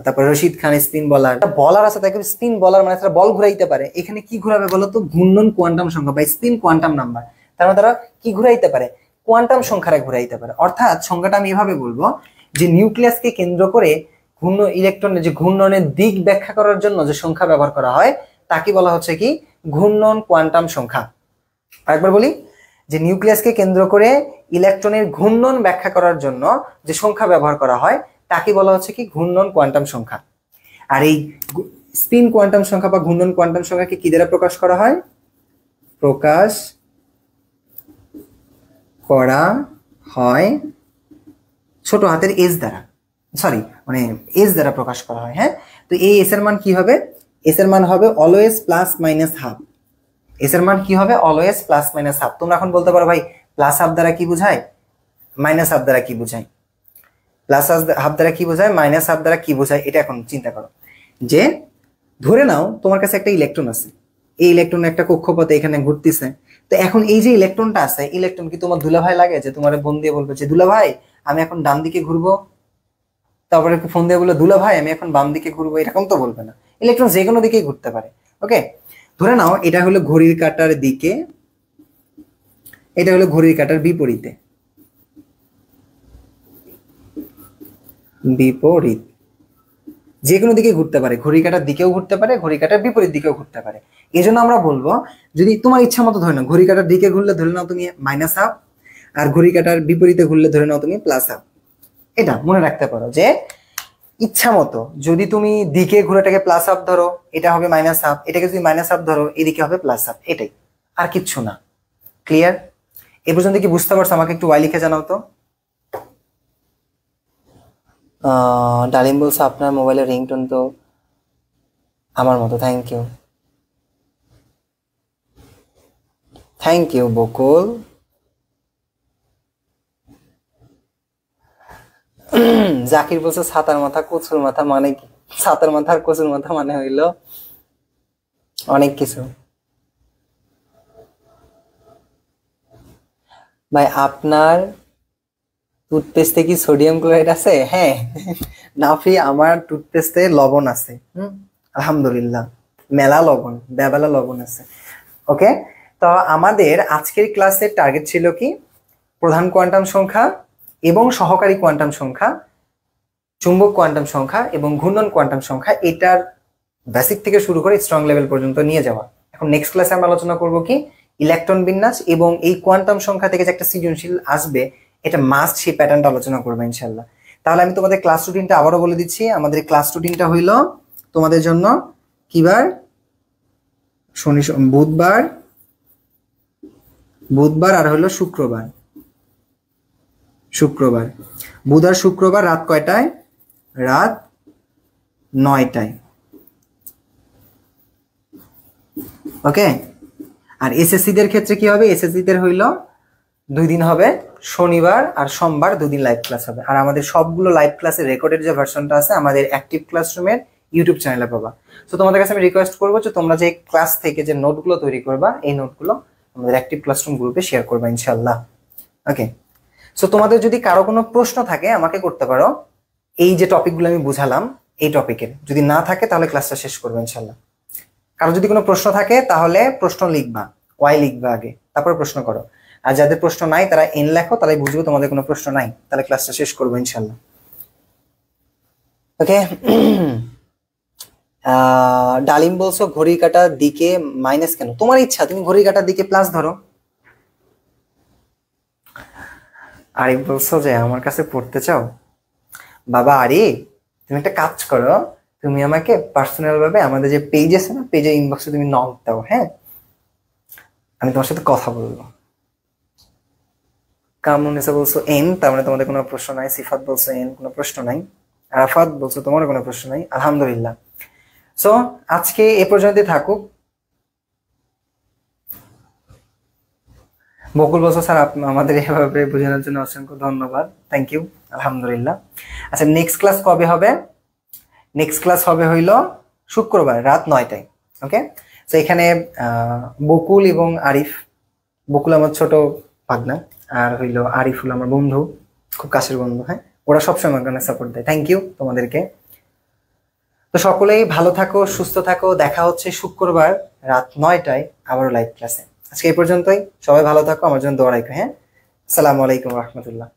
[SPEAKER 1] তারপর রশিদ খান স্পিন বলার, বলার আছে তাকে স্পিন বলার মানে তারা বল ঘুরাইতে পারে। এখানে কি ঘুরাবে বলো তো? ঘূর্ণন কোয়ান্টাম সংখ্যা বা স্পিন কোয়ান্টাম নাম্বার। তার মানে তারা কি ঘুরাইতে পারে? কোয়ান্টাম সংখ্যাটা ঘুরাইতে পারে। অর্থাৎ সংখ্যাটা আমি এভাবে বলবো যে নিউক্লিয়াসকে কেন্দ্র করে ইলেকট্রনের যে ঘূর্ণনের দিক ব্যাখ্যা করার জন্য যে সংখ্যা ব্যবহার করা হয় তাকে বলা হচ্ছে কি? ঘূর্ণন কোয়ান্টাম সংখ্যা। আরেকবার বলি, যে নিউক্লিয়াসকে কেন্দ্র করে ইলেকট্রনের ঘূর্ণন ব্যাখ্যা করার জন্য যে সংখ্যা ব্যবহার করা হয় তাকে বলা হচ্ছে কি? ঘূর্ণন কোয়ান্টাম সংখ্যা। আর এই স্পিন কোয়ান্টাম সংখ্যা বা ঘূর্ণন কোয়ান্টাম সংখ্যাকে কি দ্বারা প্রকাশ করা হয়? প্রকাশ করা হয় ছোট হাতের এস দ্বারা, সরি মানে এস দ্বারা প্রকাশ করা হয়। হ্যাঁ, তো এই এস এর মান কি হবে? এস এর মান হবে always plus minus half. S এর মান কি হবে? Always plus minus half. তোমরা এখন বলতে পারো ভাই প্লাস হাফ দ্বারা কি বোঝায়, মাইনাস হাফ দ্বারা কি বোঝায়? প্লাস হাফ দ্বারা কি বোঝায়, মাইনাস হাফ দ্বারা কি বোঝায়, এটা এখন চিন্তা করো। যে ধরে নাও তোমার কাছে একটা ইলেকট্রন আছে, এই ইলেকট্রন একটা কক্ষপথে এখানে ঘুরতেছে। তো এখন এই যে ইলেকট্রনটা আছে, ইলেকট্রন কি তোমার দুলাভাই লাগে যে তোমার বোন দিয়ে বলবে যে দুলাভাই আমি এখন ডান দিকে ঘুরবো, তারপরে ফোন দিয়ে বললো দুলাভাই আমি এখন বাম দিকে ঘুরবো, এরকম তো বলবে না। ইলেকট্রন যে কোনো দিকেই ঘুরতে পারে। ওকে, ধরে নাও এটা হলো ঘড়ির কাঁটার দিকে, এটা হলো ঘড়ির কাঁটার বিপরীতে, বিপরীত যে কোনো দিকে ঘুরতে পারে, ঘড়ি কাঁটার দিকেও ঘুরতে পারে, ঘড়ি কাঁটার বিপরীত দিকেও ঘুরতে পারে। এই জন্য আমরা বলবো যদি তোমার ইচ্ছা মতো ধরে নাও, ঘড়ি কাঁটার দিকে ঘুরলে ধরে নাও তুমি মাইনাস হাফ, আর ঘড়ি কাঁটার বিপরীতে ঘুরলে ধরে নাও তুমি প্লাস হাফ। এটা মনে রাখতে পারো যে ইচ্ছা মতো যদি তুমি দিকে ঘুরেটাকে প্লাস হাফ ধরো এটা হবে মাইনাস হাফ, এটাকে যদি মাইনাস হাফ ধরো এদিকে হবে প্লাস হাফ, এটাই, আর কিচ্ছু না। ক্লিয়ার? এ পর্যন্ত কি বুঝতে পারছো? আমাকে একটু ওয়াই লিখে জানাও তো। ডালিম বলছে আপনার মোবাইলের রিংটোন তো আমার মতো। থ্যাংক ইউ, থ্যাংক ইউ বকুল। জাকির বলছে ছাতার মাথা কচুর মাথা মানে কি? ছাতার মাথা আর কচুর মাথা মানে হইল অনেক কিছু। ভাই আপনার টুথপেস্টে কি সোডিয়াম ক্লোরাইড আছে? হ্যাঁ নাফি, আমার টুথপেস্টে লবণ আছে। আলহামদুলিল্লাহ, মেলা লবণ, বেবেলা লবণ আছে। ওকে, তো আমাদের আজকের ক্লাসের টার্গেট ছিল কি? প্রধান কোয়ান্টাম সংখ্যা এবং সহকারী কোয়ান্টাম সংখ্যা, চুম্বক কোয়ান্টাম সংখ্যা এবং ঘূর্ণন কোয়ান্টাম সংখ্যা, এটার বেসিক থেকে শুরু করে স্ট্রং লেভেল পর্যন্ত নিয়ে যাওয়া। এখন নেক্সট ক্লাসে আমরা আলোচনা করব কি? ইলেকট্রন বিন্যাস এবং এই কোয়ান্টাম সংখ্যা থেকে যে একটা সৃজনশীল আসবে এটা মাস্ট, সেই প্যাটার্নটা আলোচনা করবো ইনশাল্লাহ। তাহলে আমি তোমাদের ক্লাস রুটিনটা আবারও বলে দিচ্ছি। আমাদের ক্লাস রুটিনটা হইল তোমাদের জন্য কিবার? শনি, বুধবার আর হলো শুক্রবার। বুধ আর শুক্রবার রাত কয়টায়? রাত 9টায়। ওকে, আর এসএসসি দের ক্ষেত্রে কি হবে? এসএসসি দের হইল 2 দিন হবে, শনিবার আর সোমবার 2 দিন লাইভ ক্লাস হবে। আর আমাদের সবগুলো লাইভ ক্লাসের রেকর্ডেড যে ভার্সনটা আছে আমাদের অ্যাক্টিভ ক্লাসরুমের ইউটিউব চ্যানেলে পাবা। তো তোমাদের কাছে আমি রিকোয়েস্ট করবো যে তোমরা যে ক্লাস থেকে যে নোটগুলো তৈরি করবা এই নোটগুলো আমাদের অ্যাক্টিভ ক্লাসরুম গ্রুপে শেয়ার করবা ইনশাল্লাহ। ওকে, সো তোমাদের যদি কারো কোনো প্রশ্ন থাকে আমাকে করতে পারো। এই যে টপিকগুলো আমি বুঝালাম এই টপিকের যদি না থাকে তাহলে ক্লাসটা শেষ করবো ইনশাল্লাহ। কারো যদি কোনো প্রশ্ন থাকে তাহলে প্রশ্ন লিখবা, ওয়াই লিখবা আগে, তারপরে প্রশ্ন করো। আর যাদের প্রশ্ন নাই তারা এন লেখো, তাহলে বুঝবো তোমাদের কোনো প্রশ্ন নাই, তাহলে ক্লাসটা শেষ করবো ইনশাল্লাহ। ওকে, ডালিম বলছো ঘড়ি কাটার দিকে মাইনাস কেন? তোমার ইচ্ছা, তুমি ঘড়ি কাটার দিকে প্লাস ধরো। আরিফ বলছো যে আমার কাছে পড়তে চাও। বাবা আরিফ, তুমি একটা কাজ করো, তুমি আমাকে পার্সোনাল ভাবে আমাদের যে পেজ আছে না, পেজের ইনবক্সে তুমি নক দাও। হ্যাঁ, আমি তোমার সাথে কথা বলবো। কামরুন্নেসা বলছো এন, তার মানে তোমাদের কোনো প্রশ্ন নাই। সিফাত বলছো এন, কোনো প্রশ্ন নাই। আরাফাত বলছো তোমার কোনো প্রশ্ন নাই। আলহামদুলিল্লাহ। সো আজকে এ পর্যন্ত থাকুক। বকুল বলছো স্যার আমাদের এভাবে বোঝানোর জন্য অসংখ্য ধন্যবাদ। Thank you. আলহামদুলিল্লাহ। আচ্ছা, নেক্সট ক্লাস কবে হবে? নেক্সট ক্লাস হবে হইল শুক্রবার রাত 9টায়। ওকে, তো এখানে বকুল এবং আরিফ, বকুল আমার ছোট ভাগনা আর হইলো আরিফুল আমার বন্ধু, খুব কাছের বন্ধু। হ্যাঁ, ওরা সবসময় আমাকে সাপোর্ট দেয়। থ্যাংক ইউ তোমাদেরকে। তো সকলেই ভালো থাকো, সুস্থ থাকো। দেখা হচ্ছে শুক্রবার রাত 9টায় আবারও লাইভ ক্লাসে। আজকে এই পর্যন্তই। সবাই ভালো থাকো, আমার জন্য দোয়া রাখো। হ্যাঁ, আসসালামু আলাইকুম রহমতুল্লাহ।